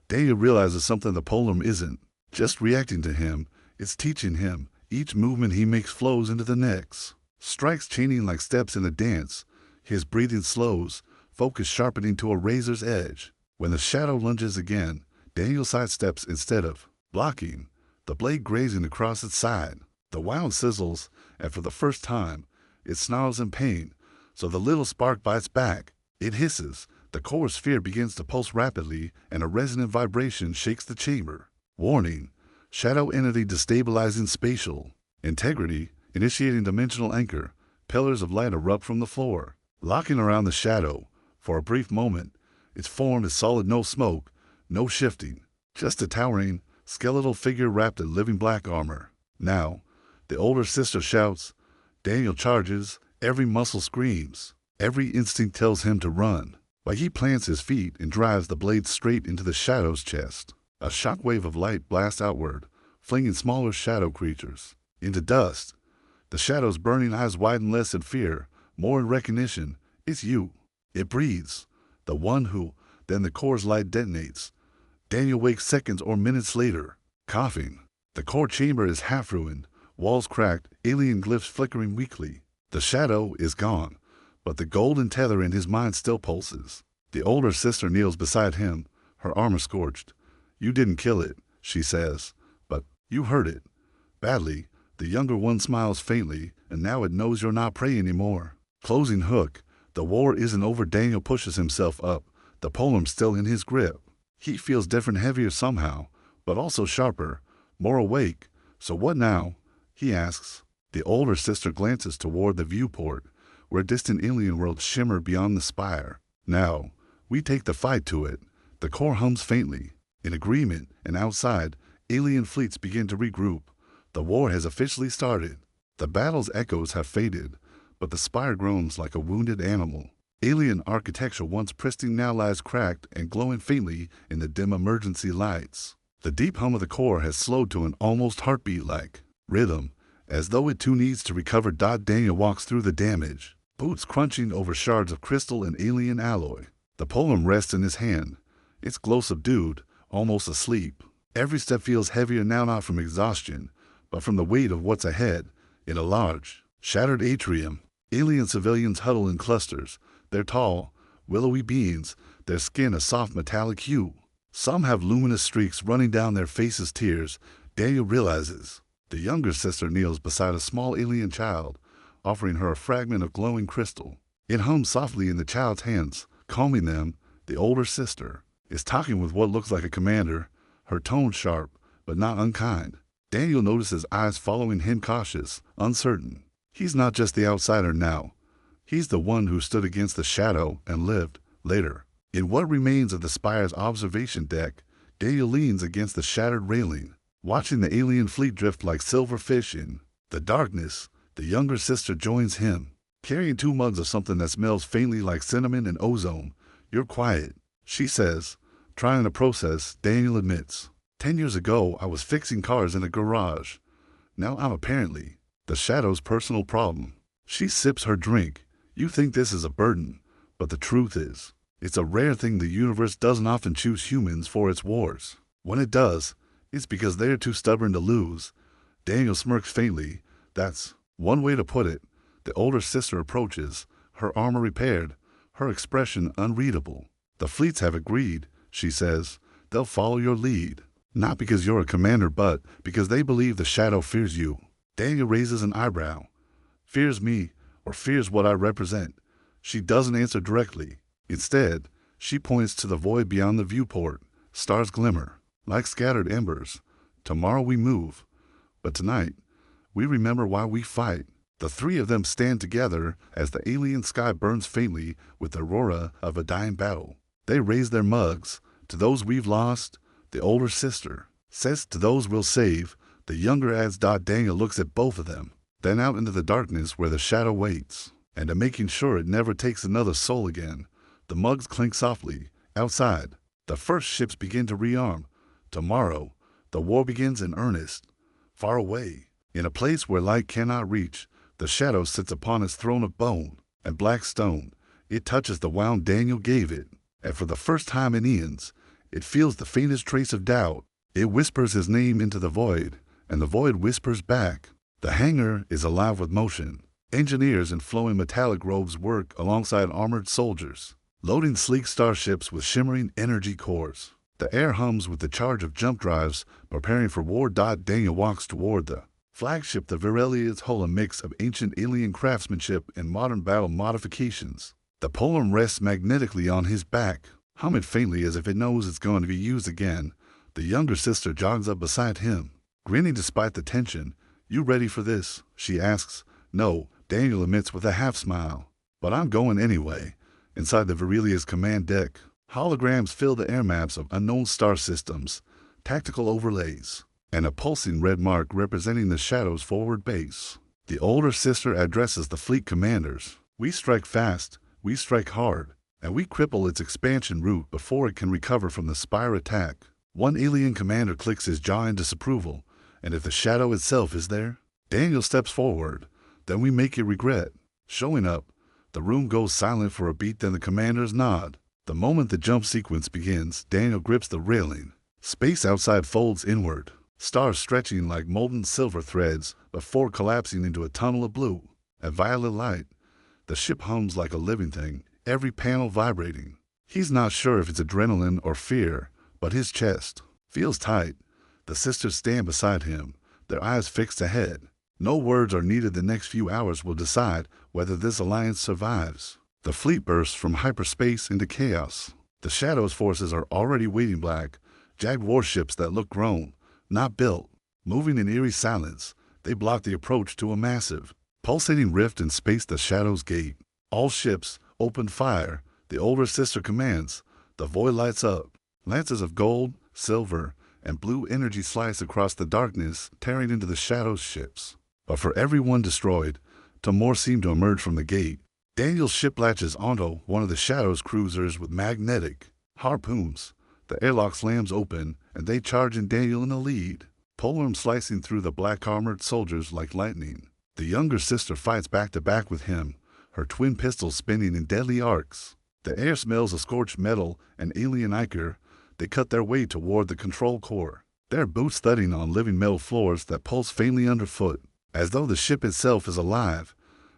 Daniel realizes something. The polar isn't just reacting to him, it's teaching him. Each movement he makes flows into the next, strikes chaining like steps in a dance. His breathing slows, focus sharpening to a razor's edge. When the shadow lunges again, Daniel sidesteps instead of blocking, the blade grazing across its side. The wound sizzles, and for the first time, it snarls in pain, so the little spark bites back. It hisses. The core sphere begins to pulse rapidly, and a resonant vibration shakes the chamber. Warning: shadow entity destabilizing spatial integrity, initiating dimensional anchor. Pillars of light erupt from the floor, locking around the shadow. For a brief moment, its form is solid. No smoke, no shifting, just a towering, skeletal figure wrapped in living black armor. Now, the older sister shouts. Daniel charges. Every muscle screams. Every instinct tells him to run. But he plants his feet and drives the blade straight into the shadow's chest. A shockwave of light blasts outward, flinging smaller shadow creatures into dust. The shadow's burning eyes widen, less in fear, more in recognition. It's you. It breathes. The one who. Then the core's light detonates. Daniel wakes seconds or minutes later, coughing. The core chamber is half ruined, walls cracked, alien glyphs flickering weakly. The shadow is gone, but the golden tether in his mind still pulses. The older sister kneels beside him, her armor scorched. You didn't kill it, she says, but you hurt it. Badly. The younger one smiles faintly, and now it knows you're not prey anymore. Closing hook. The war isn't over. Daniel pushes himself up, the polearm still in his grip. He feels different, heavier somehow, but also sharper, more awake. So what now? He asks. The older sister glances toward the viewport, where distant alien worlds shimmer beyond the spire. Now, we take the fight to it. The core hums faintly, in agreement, and outside, alien fleets begin to regroup. The war has officially started. The battle's echoes have faded, but the spire groans like a wounded animal. Alien architecture once pristine now lies cracked and glowing faintly in the dim emergency lights. The deep hum of the core has slowed to an almost heartbeat-like rhythm, as though it too needs to recover. Daniel walks through the damage, boots crunching over shards of crystal and alien alloy. The polearm rests in his hand, its glow subdued, almost asleep. Every step feels heavier now, not from exhaustion, but from the weight of what's ahead. In a large, shattered atrium, alien civilians huddle in clusters. They're tall, willowy beings, their skin a soft metallic hue. Some have luminous streaks running down their faces, tears. Daniel realizes. The younger sister kneels beside a small alien child, offering her a fragment of glowing crystal. It hums softly in the child's hands, calming them. The older sister is talking with what looks like a commander, her tone sharp, but not unkind. Daniel notices eyes following him, cautious, uncertain. He's not just the outsider now. He's the one who stood against the shadow and lived. Later, in what remains of the spire's observation deck, Daniel leans against the shattered railing, watching the alien fleet drift like silver fish in the darkness. The younger sister joins him. Carrying 2 mugs of something that smells faintly like cinnamon and ozone. You're quiet, she says. Trying to process, Daniel admits. 10 years ago, I was fixing cars in a garage. Now I'm apparently the Shadow's personal problem. She sips her drink. You think this is a burden, but the truth is, it's a rare thing the universe doesn't often choose humans for its wars. When it does, it's because they're too stubborn to lose. Daniel smirks faintly. That's one way to put it. The older sister approaches, her armor repaired, her expression unreadable. The fleets have agreed, she says. They'll follow your lead. Not because you're a commander, but because they believe the Shadow fears you. Daniel raises an eyebrow. Fears me, or fears what I represent. She doesn't answer directly. Instead, she points to the void beyond the viewport. Stars glimmer, like scattered embers. Tomorrow we move. But tonight, we remember why we fight. The three of them stand together as the alien sky burns faintly with the aurora of a dying battle. They raise their mugs. To those we've lost, the older sister says to those we'll save. The younger adds. Daniel looks at both of them, then out into the darkness where the Shadow waits. And to making sure it never takes another soul again, the mugs clink softly. Outside, the first ships begin to rearm. Tomorrow, the war begins in earnest. Far away, in a place where light cannot reach, the Shadow sits upon its throne of bone and black stone. It touches the wound Daniel gave it, and for the first time in eons, it feels the faintest trace of doubt. It whispers his name into the void, and the void whispers back. The hangar is alive with motion. Engineers in flowing metallic robes work alongside armored soldiers, loading sleek starships with shimmering energy cores. The air hums with the charge of jump drives, preparing for war. Daniel walks toward the flagship. The Virelia's hold a mix of ancient alien craftsmanship and modern battle modifications. The Polarm rests magnetically on his back, humming faintly as if it knows it's going to be used again. The younger sister jogs up beside him, grinning despite the tension. You ready for this? She asks. No, Daniel admits with a half smile. But I'm going anyway. Inside the Virelia's command deck, holograms fill the air maps of unknown star systems, tactical overlays, and a pulsing red mark representing the Shadow's forward base. The older sister addresses the fleet commanders. We strike fast, we strike hard, and we cripple its expansion route before it can recover from the Spire attack. One alien commander clicks his jaw in disapproval, and if the Shadow itself is there, Daniel steps forward. Then we make you regret showing up. The room goes silent for a beat, then the commanders nod. The moment the jump sequence begins, Daniel grips the railing. Space outside folds inward, stars stretching like molten silver threads before collapsing into a tunnel of blue and violet light. The ship hums like a living thing, every panel vibrating. He's not sure if it's adrenaline or fear, but his chest feels tight. The sisters stand beside him, their eyes fixed ahead. No words are needed. The next few hours will decide whether this alliance survives. The fleet bursts from hyperspace into chaos. The Shadow's forces are already waiting, black, jagged warships that look grown, not built. Moving in eerie silence, they block the approach to a massive, pulsating rift in space, the Shadow's gate. All ships open fire. The older sister commands. The void lights up. Lances of gold, silver, and blue energy slice across the darkness, tearing into the Shadow's ships. But for every one destroyed, two more seem to emerge from the gate. Daniel's ship latches onto one of the Shadow's cruisers with magnetic harpoons. The airlock slams open, and they charge in Daniel in the lead, Polarm slicing through the black armored soldiers like lightning. The younger sister fights back to back with him, her twin pistols spinning in deadly arcs. The air smells of scorched metal and alien ichor. They cut their way toward the control core, their boots thudding on living metal floors that pulse faintly underfoot, as though the ship itself is alive.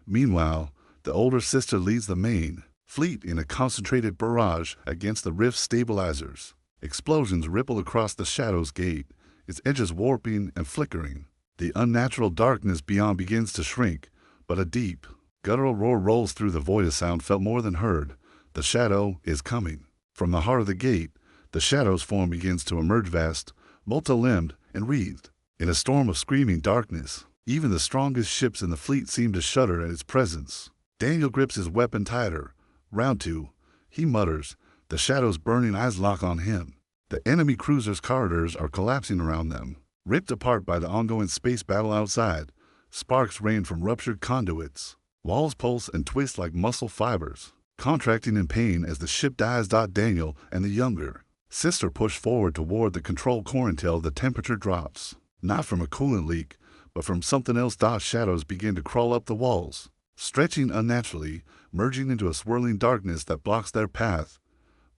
Meanwhile, the older sister leads the main fleet in a concentrated barrage against the rift's stabilizers. Explosions ripple across the Shadow's gate, its edges warping and flickering. The unnatural darkness beyond begins to shrink, but a deep, guttural roar rolls through the void, a sound felt more than heard. The Shadow is coming. From the heart of the gate, the Shadow's form begins to emerge, vast, multi-limbed, and wreathed in a storm of screaming darkness. Even the strongest ships in the fleet seem to shudder at its presence. Daniel grips his weapon tighter. Round two, he mutters. The Shadow's burning eyes lock on him. The enemy cruisers' corridors are collapsing around them, ripped apart by the ongoing space battle outside. Sparks rain from ruptured conduits. Walls pulse and twist like muscle fibers, contracting in pain as the ship dies. Daniel and the younger sister push forward toward the control core until the temperature drops. Not from a coolant leak, but from something else. Shadows begin to crawl up the walls, stretching unnaturally, merging into a swirling darkness that blocks their path.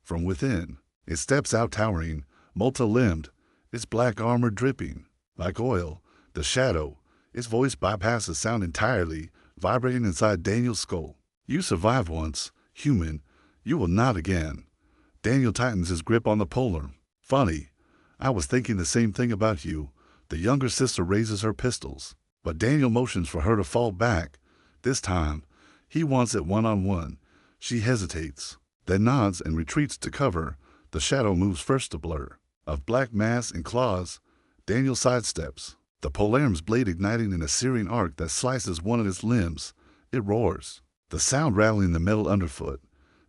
From within, it steps out towering, multi-limbed, its black armor dripping like oil. The shadow, its voice bypasses sound entirely, vibrating inside Daniel's skull. You survived once, human. You will not again. Daniel tightens his grip on the polearm. Funny. I was thinking the same thing about you. The younger sister raises her pistols, but Daniel motions for her to fall back. This time, he wants it one-on-one. She hesitates, then nods and retreats to cover. The shadow moves first to blur. Of black mass and claws, Daniel sidesteps, the polearm's blade igniting in a searing arc that slices one of its limbs. It roars, the sound rattling the metal underfoot.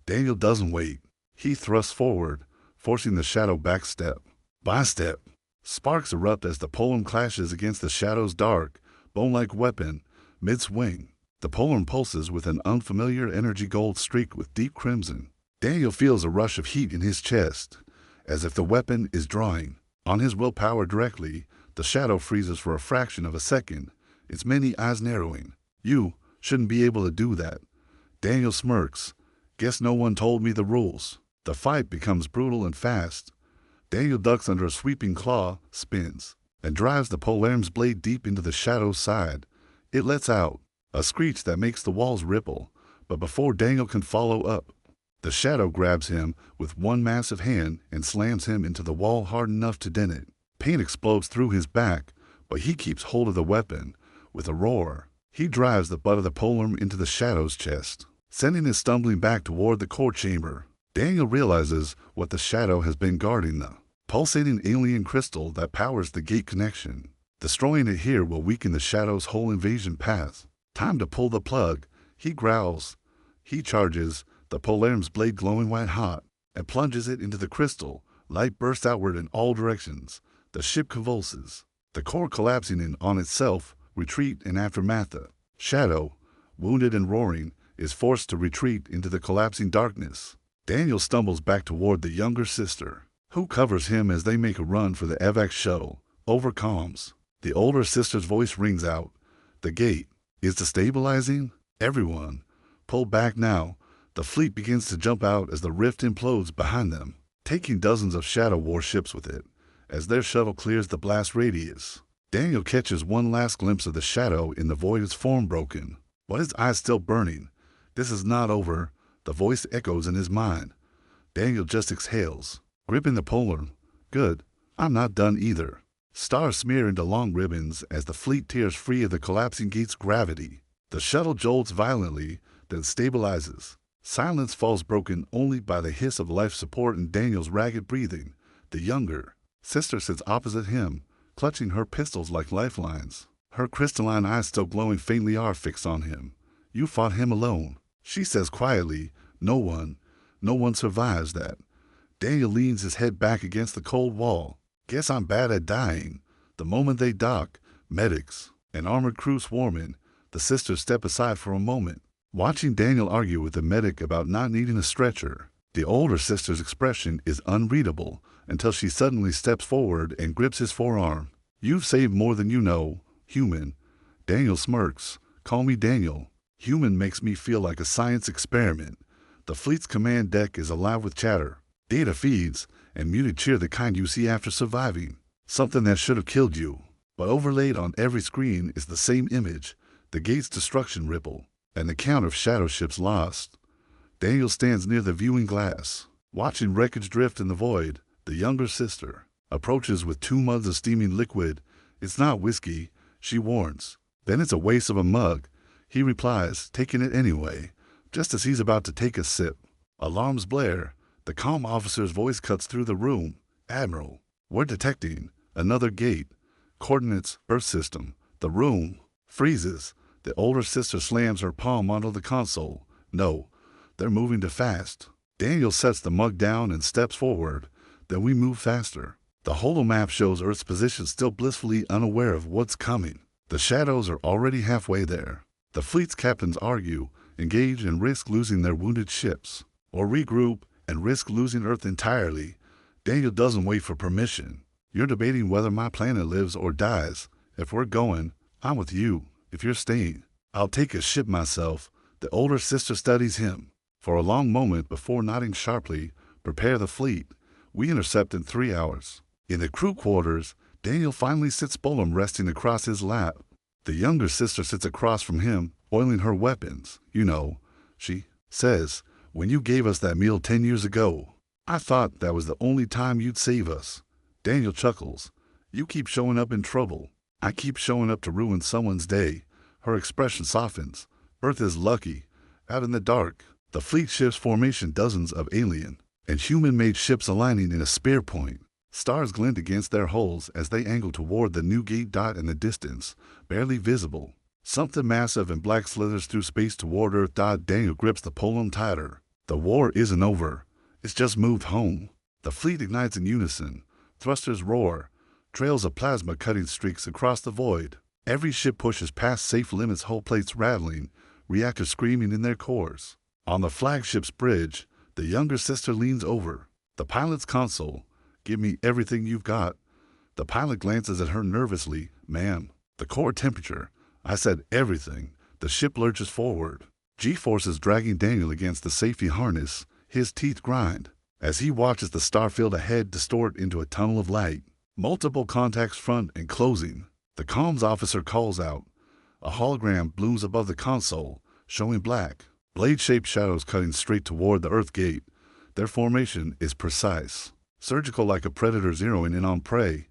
Daniel doesn't wait. He thrusts forward, forcing the shadow back step by step. Sparks erupt as the polearm clashes against the shadow's dark, bone-like weapon. Mid-swing, the polearm pulses with an unfamiliar energy gold streaked with deep crimson. Daniel feels a rush of heat in his chest, as if the weapon is drawing on his willpower directly. The shadow freezes for a fraction of a second, its many eyes narrowing. You shouldn't be able to do that. Daniel smirks. Guess no one told me the rules. The fight becomes brutal and fast. Daniel ducks under a sweeping claw, spins, and drives the polearm's blade deep into the shadow's side. It lets out a screech that makes the walls ripple, but before Daniel can follow up, the shadow grabs him with one massive hand and slams him into the wall hard enough to dent it. Pain explodes through his back, but he keeps hold of the weapon. With a roar, he drives the butt of the polearm into the shadow's chest, sending it stumbling back toward the core chamber. Daniel realizes what the shadow has been guarding, the pulsating alien crystal that powers the gate connection. Destroying it here will weaken the shadow's whole invasion path. Time to pull the plug. He growls. He charges, the polearm's blade glowing white hot, and plunges it into the crystal. Light bursts outward in all directions. The ship convulses, the core collapsing in on itself. Retreat and aftermath. The shadow, wounded and roaring, is forced to retreat into the collapsing darkness. Daniel stumbles back toward the younger sister, who covers him as they make a run for the evac shuttle. Over comms, the older sister's voice rings out. The gate is destabilizing. Everyone, pull back now. The fleet begins to jump out as the rift implodes behind them, taking dozens of shadow warships with it. As their shuttle clears the blast radius, Daniel catches one last glimpse of the shadow in the void, its form broken, but his eyes still burning. This is not over. The voice echoes in his mind. Daniel just exhales, gripping the polearm. Good. I'm not done either. Stars smear into long ribbons as the fleet tears free of the collapsing gate's gravity. The shuttle jolts violently, then stabilizes. Silence falls, broken only by the hiss of life support and Daniel's ragged breathing. The younger sister sits opposite him, clutching her pistols like lifelines. Her crystalline eyes, still glowing faintly, are fixed on him. You fought him alone, she says quietly. No one survives that. Daniel leans his head back against the cold wall. Guess I'm bad at dying. The moment they dock, medics, an armored crew swarming, the sisters step aside for a moment, watching Daniel argue with the medic about not needing a stretcher. The older sister's expression is unreadable until she suddenly steps forward and grips his forearm. You've saved more than you know, human. Daniel smirks. Call me Daniel. Human makes me feel like a science experiment. The fleet's command deck is alive with chatter, data feeds, and muted cheer, the kind you see after surviving something that should have killed you. But overlaid on every screen is the same image, the gate's destruction ripple, and the count of shadow ships lost. Daniel stands near the viewing glass, watching wreckage drift in the void. The younger sister approaches with 2 mugs of steaming liquid. It's not whiskey, she warns. Then it's a waste of a mug, he replies, taking it anyway, just as he's about to take a sip. Alarms blare. The comm officer's voice cuts through the room. Admiral, we're detecting another gate. Coordinates, Earth system. The room freezes. The older sister slams her palm onto the console. No, they're moving too fast. Daniel sets the mug down and steps forward. Then we move faster. The holomap shows Earth's position, still blissfully unaware of what's coming. The shadows are already halfway there. The fleet's captains argue, engage and risk losing their wounded ships, or regroup and risk losing Earth entirely. Daniel doesn't wait for permission. You're debating whether my planet lives or dies. If we're going, I'm with you. If you're staying, I'll take a ship myself. The older sister studies him. For a long moment before nodding sharply, prepare the fleet. We intercept in 3 hours. In the crew quarters, Daniel finally sits Bolum resting across his lap. The younger sister sits across from him, oiling her weapons. You know, she says, when you gave us that meal 10 years ago, I thought that was the only time you'd save us. Daniel chuckles. You keep showing up in trouble. I keep showing up to ruin someone's day. Her expression softens. Earth is lucky. Out in the dark, the fleet shifts formation, dozens of alien and human-made ships aligning in a spear point. Stars glint against their hulls as they angle toward the new gate dot in the distance, barely visible. Something massive and black slithers through space toward Earth. Daniel grips the polum tighter. The war isn't over. It's just moved home. The fleet ignites in unison. Thrusters roar. Trails of plasma cutting streaks across the void. Every ship pushes past safe limits, hull plates rattling, reactors screaming in their cores. On the flagship's bridge, the younger sister leans over. The pilot's console. Give me everything you've got. The pilot glances at her nervously. Ma'am, the core temperature. I said everything. The ship lurches forward. G-forces dragging Daniel against the safety harness. His teeth grind as he watches the starfield ahead distort into a tunnel of light. Multiple contacts front and closing. The comms officer calls out. A hologram blooms above the console, showing black, blade-shaped shadows cutting straight toward the Earth gate. Their formation is precise, surgical, like a predator zeroing in on prey.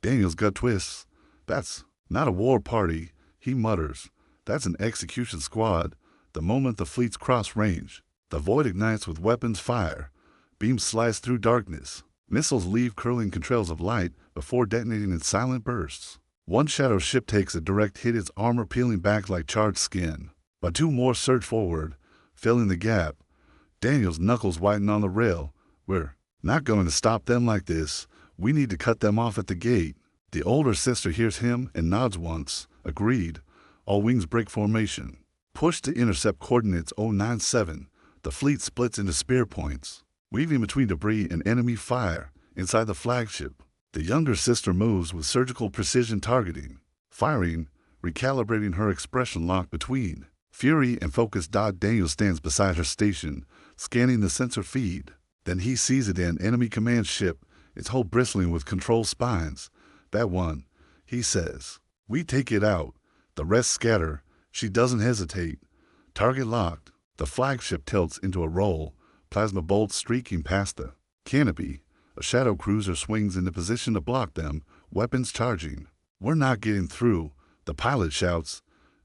Daniel's gut twists. That's not a war party, he mutters. That's an execution squad. The moment the fleets cross range, the void ignites with weapons fire. Beams slice through darkness. Missiles leave curling contrails of light before detonating in silent bursts. One shadow ship takes a direct hit, its armor peeling back like charred skin. But two more surge forward, filling the gap. Daniel's knuckles whiten on the rail. We're not going to stop them like this. We need to cut them off at the gate. The older sister hears him and nods once. Agreed. All wings break formation. Push to intercept coordinates 097. The fleet splits into spear points, weaving between debris and enemy fire. Inside the flagship, the younger sister moves with surgical precision, targeting, firing, recalibrating, her expression locked between fury and focus. Daniel stands beside her station, scanning the sensor feed. Then he sees it, an enemy command ship, its hull bristling with control spines. That one, he says. We take it out. The rest scatter. She doesn't hesitate. Target locked. The flagship tilts into a roll, plasma bolts streaking past the canopy. A shadow cruiser swings into position to block them, weapons charging. We're not getting through, the pilot shouts.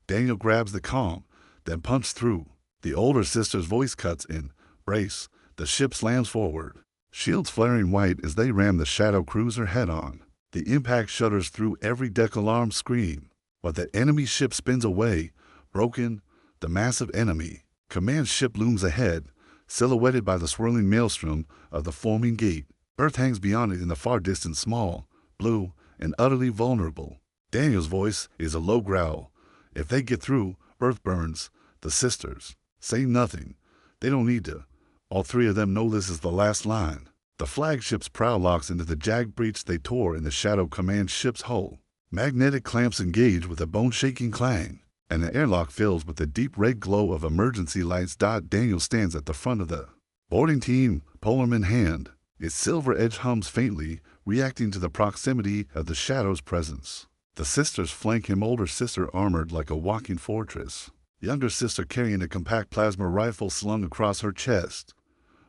Daniel grabs the comm, then punches through. The older sister's voice cuts in. Brace. The ship slams forward, shields flaring white as they ram the shadow cruiser head-on. The impact shudders through every deck alarm scream. But the enemy ship spins away, broken. The massive enemy command ship looms ahead, silhouetted by the swirling maelstrom of the forming gate. Earth hangs beyond it in the far distance, small, blue, and utterly vulnerable. Daniel's voice is a low growl. If they get through, Earth burns. The sisters say nothing. They don't need to. All three of them know this is the last line. The flagship's prow locks into the jagged breach they tore in the shadow command ship's hull. Magnetic clamps engage with a bone-shaking clang, and the airlock fills with the deep red glow of emergency lights. Daniel stands at the front of the boarding team, polearm in hand. Its silver edge hums faintly, reacting to the proximity of the shadow's presence. The sisters flank him, older sister armored like a walking fortress, younger sister carrying a compact plasma rifle slung across her chest.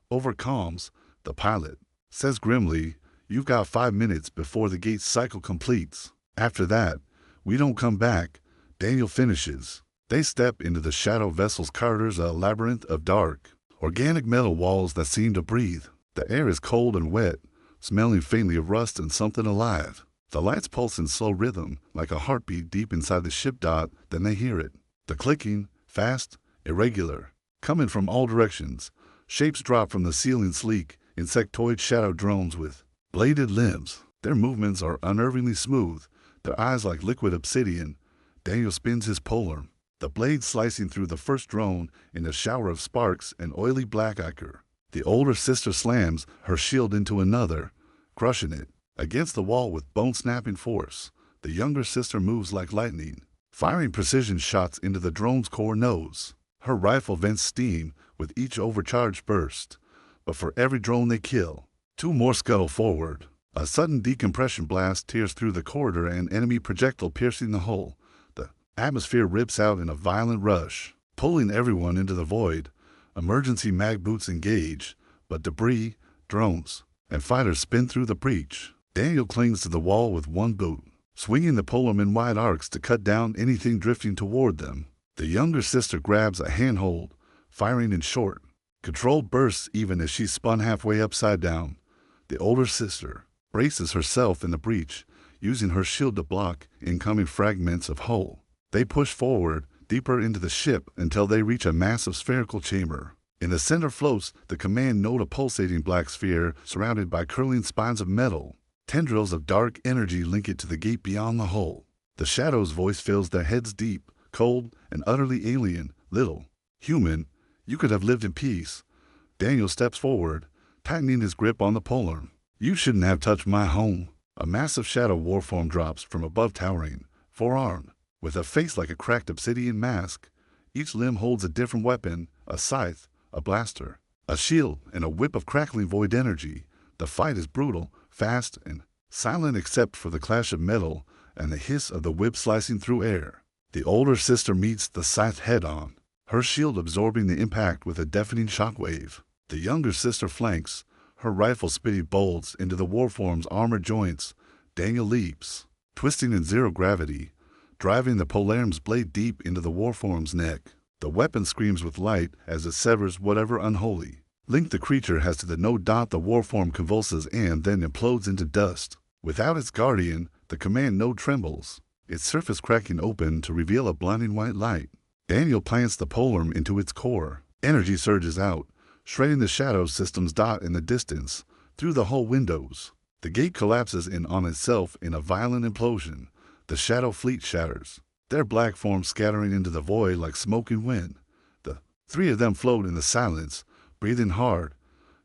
Over comms, the pilot says grimly, "You've got 5 minutes before the gate cycle completes. After that, we don't come back." Daniel finishes. They step into the shadow vessel's corridors, a labyrinth of dark, organic metal walls that seem to breathe. The air is cold and wet, smelling faintly of rust and something alive. The lights pulse in slow rhythm, like a heartbeat deep inside the ship. Then they hear it. The clicking, fast, irregular, coming from all directions. Shapes drop from the ceiling, sleek, insectoid shadow drones with bladed limbs. Their movements are unnervingly smooth, their eyes like liquid obsidian. Daniel spins his polearm. the blade slicing through the first drone in a shower of sparks and oily black ichor. The older sister slams her shield into another, crushing it against the wall with bone-snapping force. The younger sister moves like lightning, firing precision shots into the drone's core nose. Her rifle vents steam with each overcharged burst, but for every drone they kill, two more scuttle forward. A sudden decompression blast tears through the corridor, an enemy projectile piercing the hull. The atmosphere rips out in a violent rush, pulling everyone into the void. Emergency mag boots engage, but debris, drones, and fighters spin through the breach. Daniel clings to the wall with one boot, swinging the polearm in wide arcs to cut down anything drifting toward them. The younger sister grabs a handhold, firing in short, controlled bursts even as she's spun halfway upside down. The older sister braces herself in the breach, using her shield to block incoming fragments of hull. They push forward, deeper into the ship until they reach a massive spherical chamber. In the center floats the command node, a pulsating black sphere surrounded by curling spines of metal. Tendrils of dark energy link it to the gate beyond the hull. The Shadow's voice fills their heads deep, cold, and utterly alien. Little human, you could have lived in peace. Daniel steps forward, tightening his grip on the polearm. You shouldn't have touched my home. A massive shadow warform drops from above, towering, four-armed, with a face like a cracked obsidian mask. Each limb holds a different weapon, a scythe, a blaster, a shield, and a whip of crackling void energy. The fight is brutal, fast, and silent except for the clash of metal and the hiss of the whip slicing through air. The older sister meets the scythe head-on, her shield absorbing the impact with a deafening shockwave. The younger sister flanks, her rifle spitting bolts into the warform's armored joints. Daniel leaps, twisting in zero gravity, driving the polearm's blade deep into the warform's neck. The weapon screams with light as it severs whatever unholy link the creature has to the node. The warform convulses and then implodes into dust. Without its guardian, the command node trembles, its surface cracking open to reveal a blinding white light. Daniel plants the polearm into its core. Energy surges out, shredding the shadow system's dot in the distance, through the hull windows. The gate collapses in on itself in a violent implosion. The shadow fleet shatters, their black forms scattering into the void like smoking wind. The three of them float in the silence, breathing hard.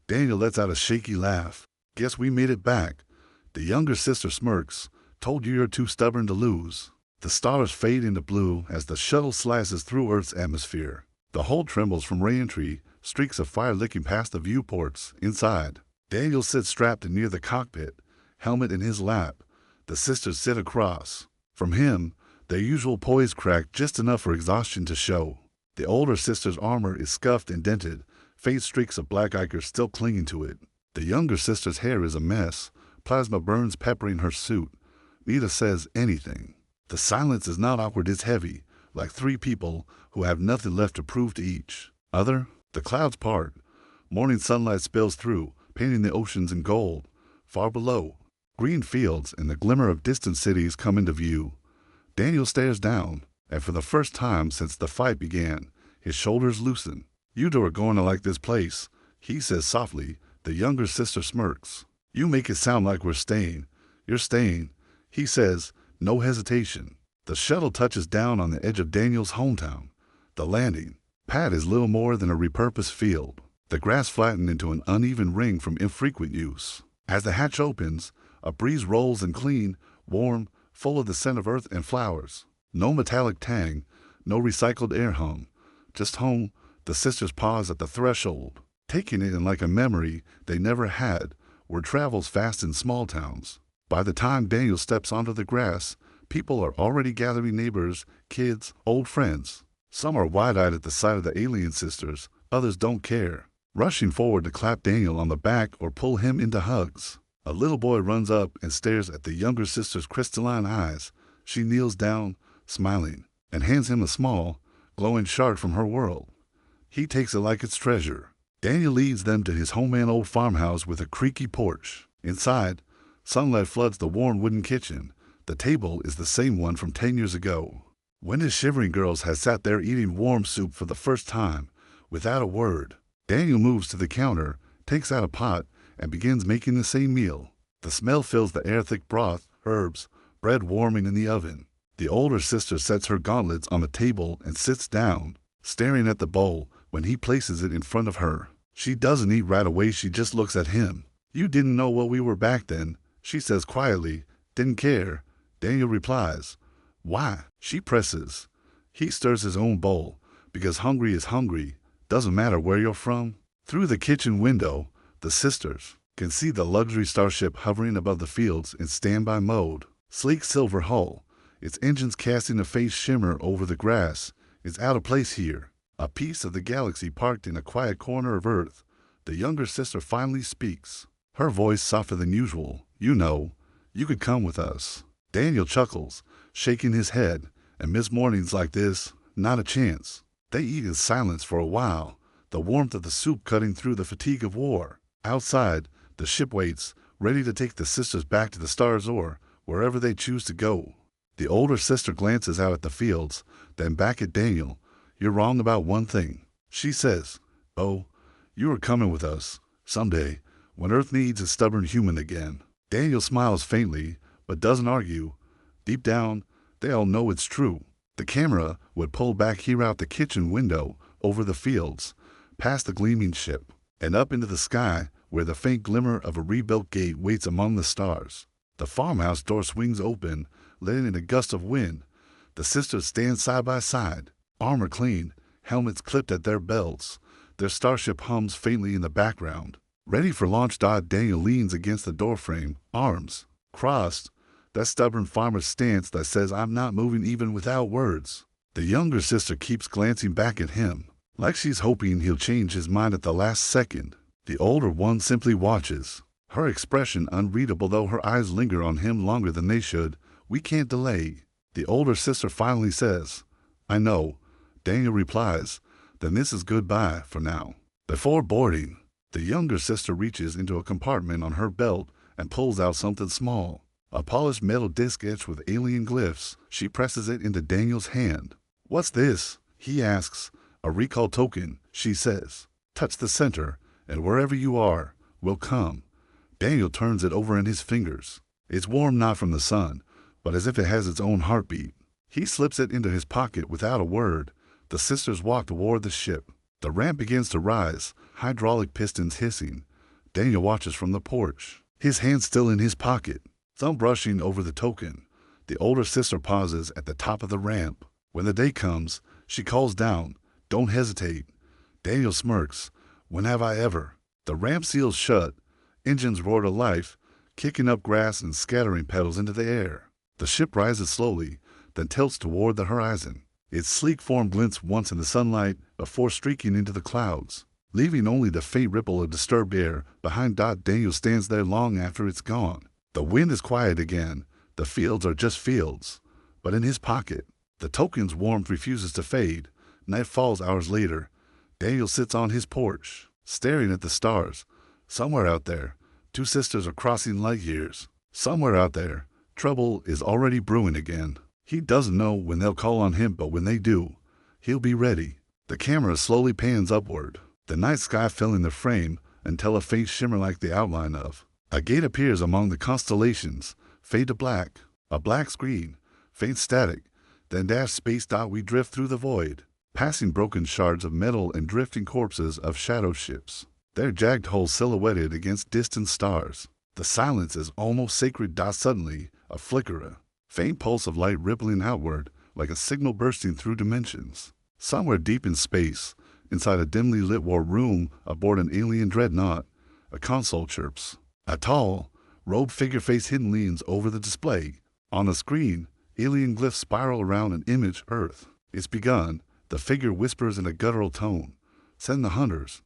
Daniel lets out a shaky laugh. Guess we made it back. The younger sister smirks. Told you you're too stubborn to lose. The stars fade into blue as the shuttle slices through Earth's atmosphere. The hull trembles from re-entry, streaks of fire licking past the viewports. Inside, Daniel sits strapped near the cockpit, helmet in his lap. The sisters sit across from him, their usual poise cracked just enough for exhaustion to show. The older sister's armor is scuffed and dented, faint streaks of black ichor still clinging to it. The younger sister's hair is a mess, plasma burns peppering her suit. Neither says anything. The silence is not awkward, it's heavy, like three people who have nothing left to prove to each other. The clouds part. Morning sunlight spills through, painting the oceans in gold. Far below, green fields and the glimmer of distant cities come into view. Daniel stares down, and for the first time since the fight began, his shoulders loosen. You two are going to like this place, he says softly. The younger sister smirks. You make it sound like we're staying. You're staying, he says, no hesitation. The shuttle touches down on the edge of Daniel's hometown. The landing pad is little more than a repurposed field, the grass flattened into an uneven ring from infrequent use. As the hatch opens, a breeze rolls in clean, warm, full of the scent of earth and flowers. No metallic tang, no recycled air hum. Just home. The sisters pause at the threshold, taking it in like a memory they never had, where travels fast in small towns. By the time Daniel steps onto the grass, people are already gathering, neighbors, kids, old friends. Some are wide-eyed at the sight of the alien sisters, others don't care, rushing forward to clap Daniel on the back or pull him into hugs. A little boy runs up and stares at the younger sister's crystalline eyes. She kneels down, smiling, and hands him a small, glowing shard from her world. He takes it like it's treasure. Daniel leads them to his homemade old farmhouse with a creaky porch. Inside, sunlight floods the warm wooden kitchen. The table is the same one from 10 years ago, when his shivering girls had sat there eating warm soup for the first time, without a word. Daniel moves to the counter, takes out a pot, and begins making the same meal. The smell fills the air, thick broth, herbs, bread warming in the oven. The older sister sets her gauntlets on the table and sits down, staring at the bowl when he places it in front of her. She doesn't eat right away, she just looks at him. You didn't know what we were back then, she says quietly. Didn't care. Daniel replies. Why? She presses. He stirs his own bowl, because hungry is hungry, doesn't matter where you're from. Through the kitchen window, the sisters can see the luxury starship hovering above the fields in standby mode. Sleek silver hull, its engines casting a faint shimmer over the grass. It's out of place here. A piece of the galaxy parked in a quiet corner of Earth. The younger sister finally speaks, her voice softer than usual. You know, you could come with us. Daniel chuckles, shaking his head, and miss mornings like this, not a chance. They eat in silence for a while, the warmth of the soup cutting through the fatigue of war. Outside, the ship waits, ready to take the sisters back to the stars or wherever they choose to go. The older sister glances out at the fields, then back at Daniel. You're wrong about one thing, she says. Oh, you are coming with us, someday, when Earth needs a stubborn human again. Daniel smiles faintly, but doesn't argue. Deep down, they all know it's true. The camera would pull back here out the kitchen window, over the fields, past the gleaming ship, and up into the sky where the faint glimmer of a rebuilt gate waits among the stars. The farmhouse door swings open, letting in a gust of wind. The sisters stand side by side, armor clean, helmets clipped at their belts. Their starship hums faintly in the background. Ready for launch. Daniel leans against the doorframe, arms crossed, that stubborn farmer's stance that says I'm not moving even without words. The younger sister keeps glancing back at him, like she's hoping he'll change his mind at the last second. The older one simply watches, her expression unreadable though her eyes linger on him longer than they should. We can't delay. The older sister finally says, I know. Daniel replies, then this is goodbye for now. Before boarding, the younger sister reaches into a compartment on her belt and pulls out something small. A polished metal disc etched with alien glyphs. She presses it into Daniel's hand. What's this? He asks. A recall token, she says. Touch the center, and wherever you are, we'll come. Daniel turns it over in his fingers. It's warm not from the sun, but as if it has its own heartbeat. He slips it into his pocket without a word. The sisters walk toward the ship. The ramp begins to rise, hydraulic pistons hissing. Daniel watches from the porch, his hand still in his pocket, thumb brushing over the token. The older sister pauses at the top of the ramp. When the day comes, she calls down, don't hesitate. Daniel smirks. When have I ever? The ramp seals shut. Engines roar to life, kicking up grass and scattering petals into the air. The ship rises slowly, then tilts toward the horizon. Its sleek form glints once in the sunlight before streaking into the clouds, leaving only the faint ripple of disturbed air behind. Daniel stands there long after it's gone. The wind is quiet again. The fields are just fields. But in his pocket, the token's warmth refuses to fade. Night falls hours later. Daniel sits on his porch, staring at the stars. Somewhere out there, two sisters are crossing light years. Somewhere out there, trouble is already brewing again. He doesn't know when they'll call on him, but when they do, he'll be ready. The camera slowly pans upward, the night sky filling the frame until a faint shimmer like the outline of a gate appears among the constellations. Fade to black, a black screen, faint static, then dash space. We drift through the void, passing broken shards of metal and drifting corpses of shadow ships, their jagged hulls silhouetted against distant stars. The silence is almost sacred. Suddenly, a flicker, faint pulse of light rippling outward like a signal bursting through dimensions. Somewhere deep in space, inside a dimly lit war room aboard an alien dreadnought, a console chirps. A tall, robed figure face hidden leans over the display. On the screen, alien glyphs spiral around an image Earth. It's begun. The figure whispers in a guttural tone. Send the hunters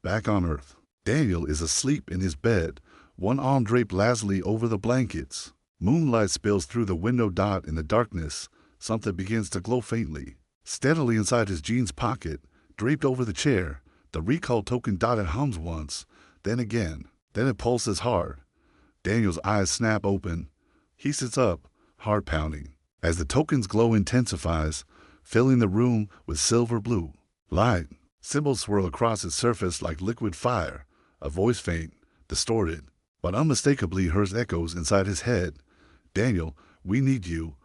back on Earth. Daniel is asleep in his bed, one arm draped lazily over the blankets. Moonlight spills through the window. In the darkness, something begins to glow faintly. Steadily inside his jeans pocket, draped over the chair, the recall token. It hums once, then again. Then it pulses hard. Daniel's eyes snap open. He sits up, heart pounding. As the token's glow intensifies, filling the room with silver blue light, symbols swirl across its surface like liquid fire. A voice, faint, distorted, but unmistakably hers, echoes inside his head. Daniel, we need you.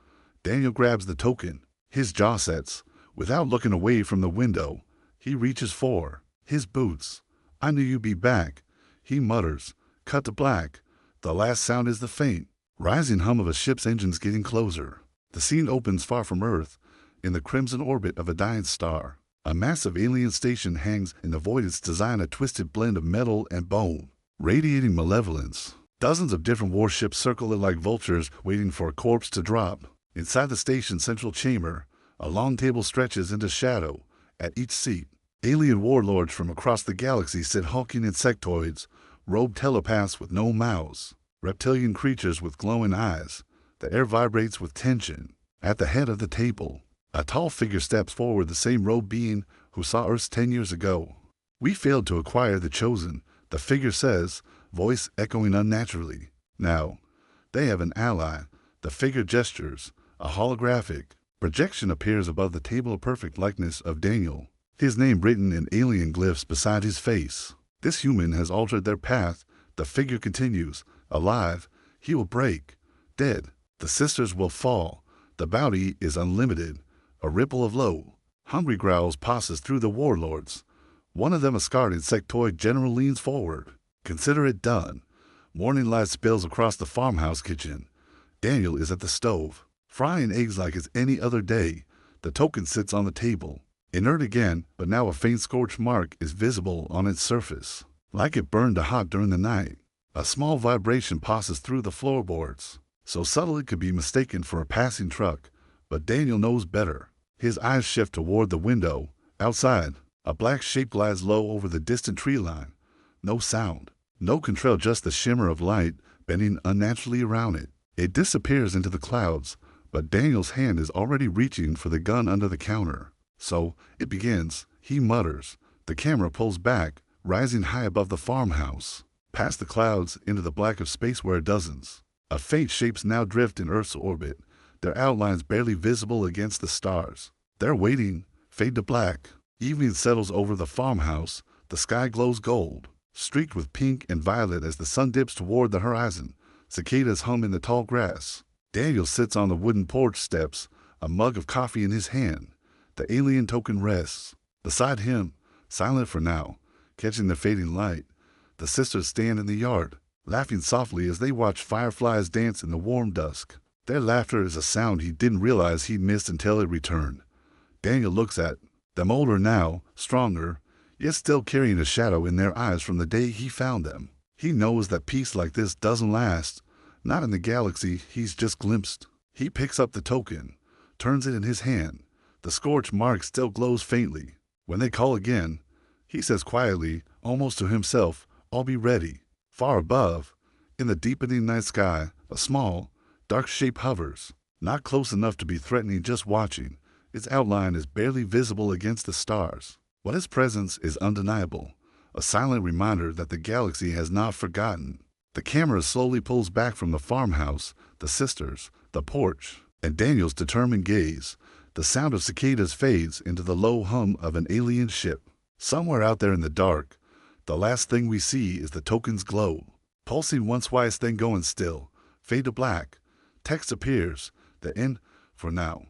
Daniel grabs the token. His jaw sets. Without looking away from the window, he reaches for his boots. "I knew you'd be back," he mutters. Cut to black. The last sound is the faint, rising hum of a ship's engines getting closer. The scene opens far from Earth, in the crimson orbit of a dying star. A massive alien station hangs in the void, its design a twisted blend of metal and bone, radiating malevolence. Dozens of different warships circle it like vultures waiting for a corpse to drop. Inside the station's central chamber, a long table stretches into shadow. At each seat, alien warlords from across the galaxy sit hulking insectoids, robed telepaths with no mouths, reptilian creatures with glowing eyes. The air vibrates with tension. At the head of the table, a tall figure steps forward, the same robed being who saw Earth 10 years ago. "We failed to acquire the Chosen," the figure says, voice echoing unnaturally. "Now, they have an ally." The figure gestures. A holographic projection appears above the table, a perfect likeness of Daniel, his name written in alien glyphs beside his face. "This human has altered their path," the figure continues. "Alive, he will break. Dead, the sisters will fall. The bounty is unlimited." A ripple of low, hungry growls passes through the warlords. One of them, a scarred insectoid general, leans forward. "Consider it done." Morning light spills across the farmhouse kitchen. Daniel is at the stove, frying eggs like it's any other day. The token sits on the table, inert again, but now a faint scorch mark is visible on its surface, like it burned hot during the night. A small vibration passes through the floorboards, so subtle it could be mistaken for a passing truck. But Daniel knows better. His eyes shift toward the window. Outside, a black shape glides low over the distant tree line. No sound, no contrail, just the shimmer of light bending unnaturally around it. It disappears into the clouds, but Daniel's hand is already reaching for the gun under the counter. "So, it begins," he mutters. The camera pulls back, rising high above the farmhouse, past the clouds into the black of space where dozens of faint shapes now drift in Earth's orbit, their outlines barely visible against the stars. They're waiting. Fade to black. Evening settles over the farmhouse. The sky glows gold, streaked with pink and violet as the sun dips toward the horizon. Cicadas hum in the tall grass. Daniel sits on the wooden porch steps, a mug of coffee in his hand. The alien token rests beside him, silent for now, catching the fading light. The sisters stand in the yard, laughing softly as they watch fireflies dance in the warm dusk. Their laughter is a sound he didn't realize he'd missed until it returned. Daniel looks at them, older now, stronger, yet still carrying a shadow in their eyes from the day he found them. He knows that peace like this doesn't last, not in the galaxy he's just glimpsed. He picks up the token, turns it in his hand. The scorch mark still glows faintly. When they call again, he says quietly, almost to himself, "I'll be ready." Far above, in the deepening night sky, a small, dark shape hovers, not close enough to be threatening, just watching. Its outline is barely visible against the stars, but its presence is undeniable, a silent reminder that the galaxy has not forgotten. The camera slowly pulls back from the farmhouse, the sisters, the porch, and Daniel's determined gaze. The sound of cicadas fades into the low hum of an alien ship. Somewhere out there in the dark, the last thing we see is the token's glow, pulsing once twice, then going still. Fade to black. Text appears. The end for now.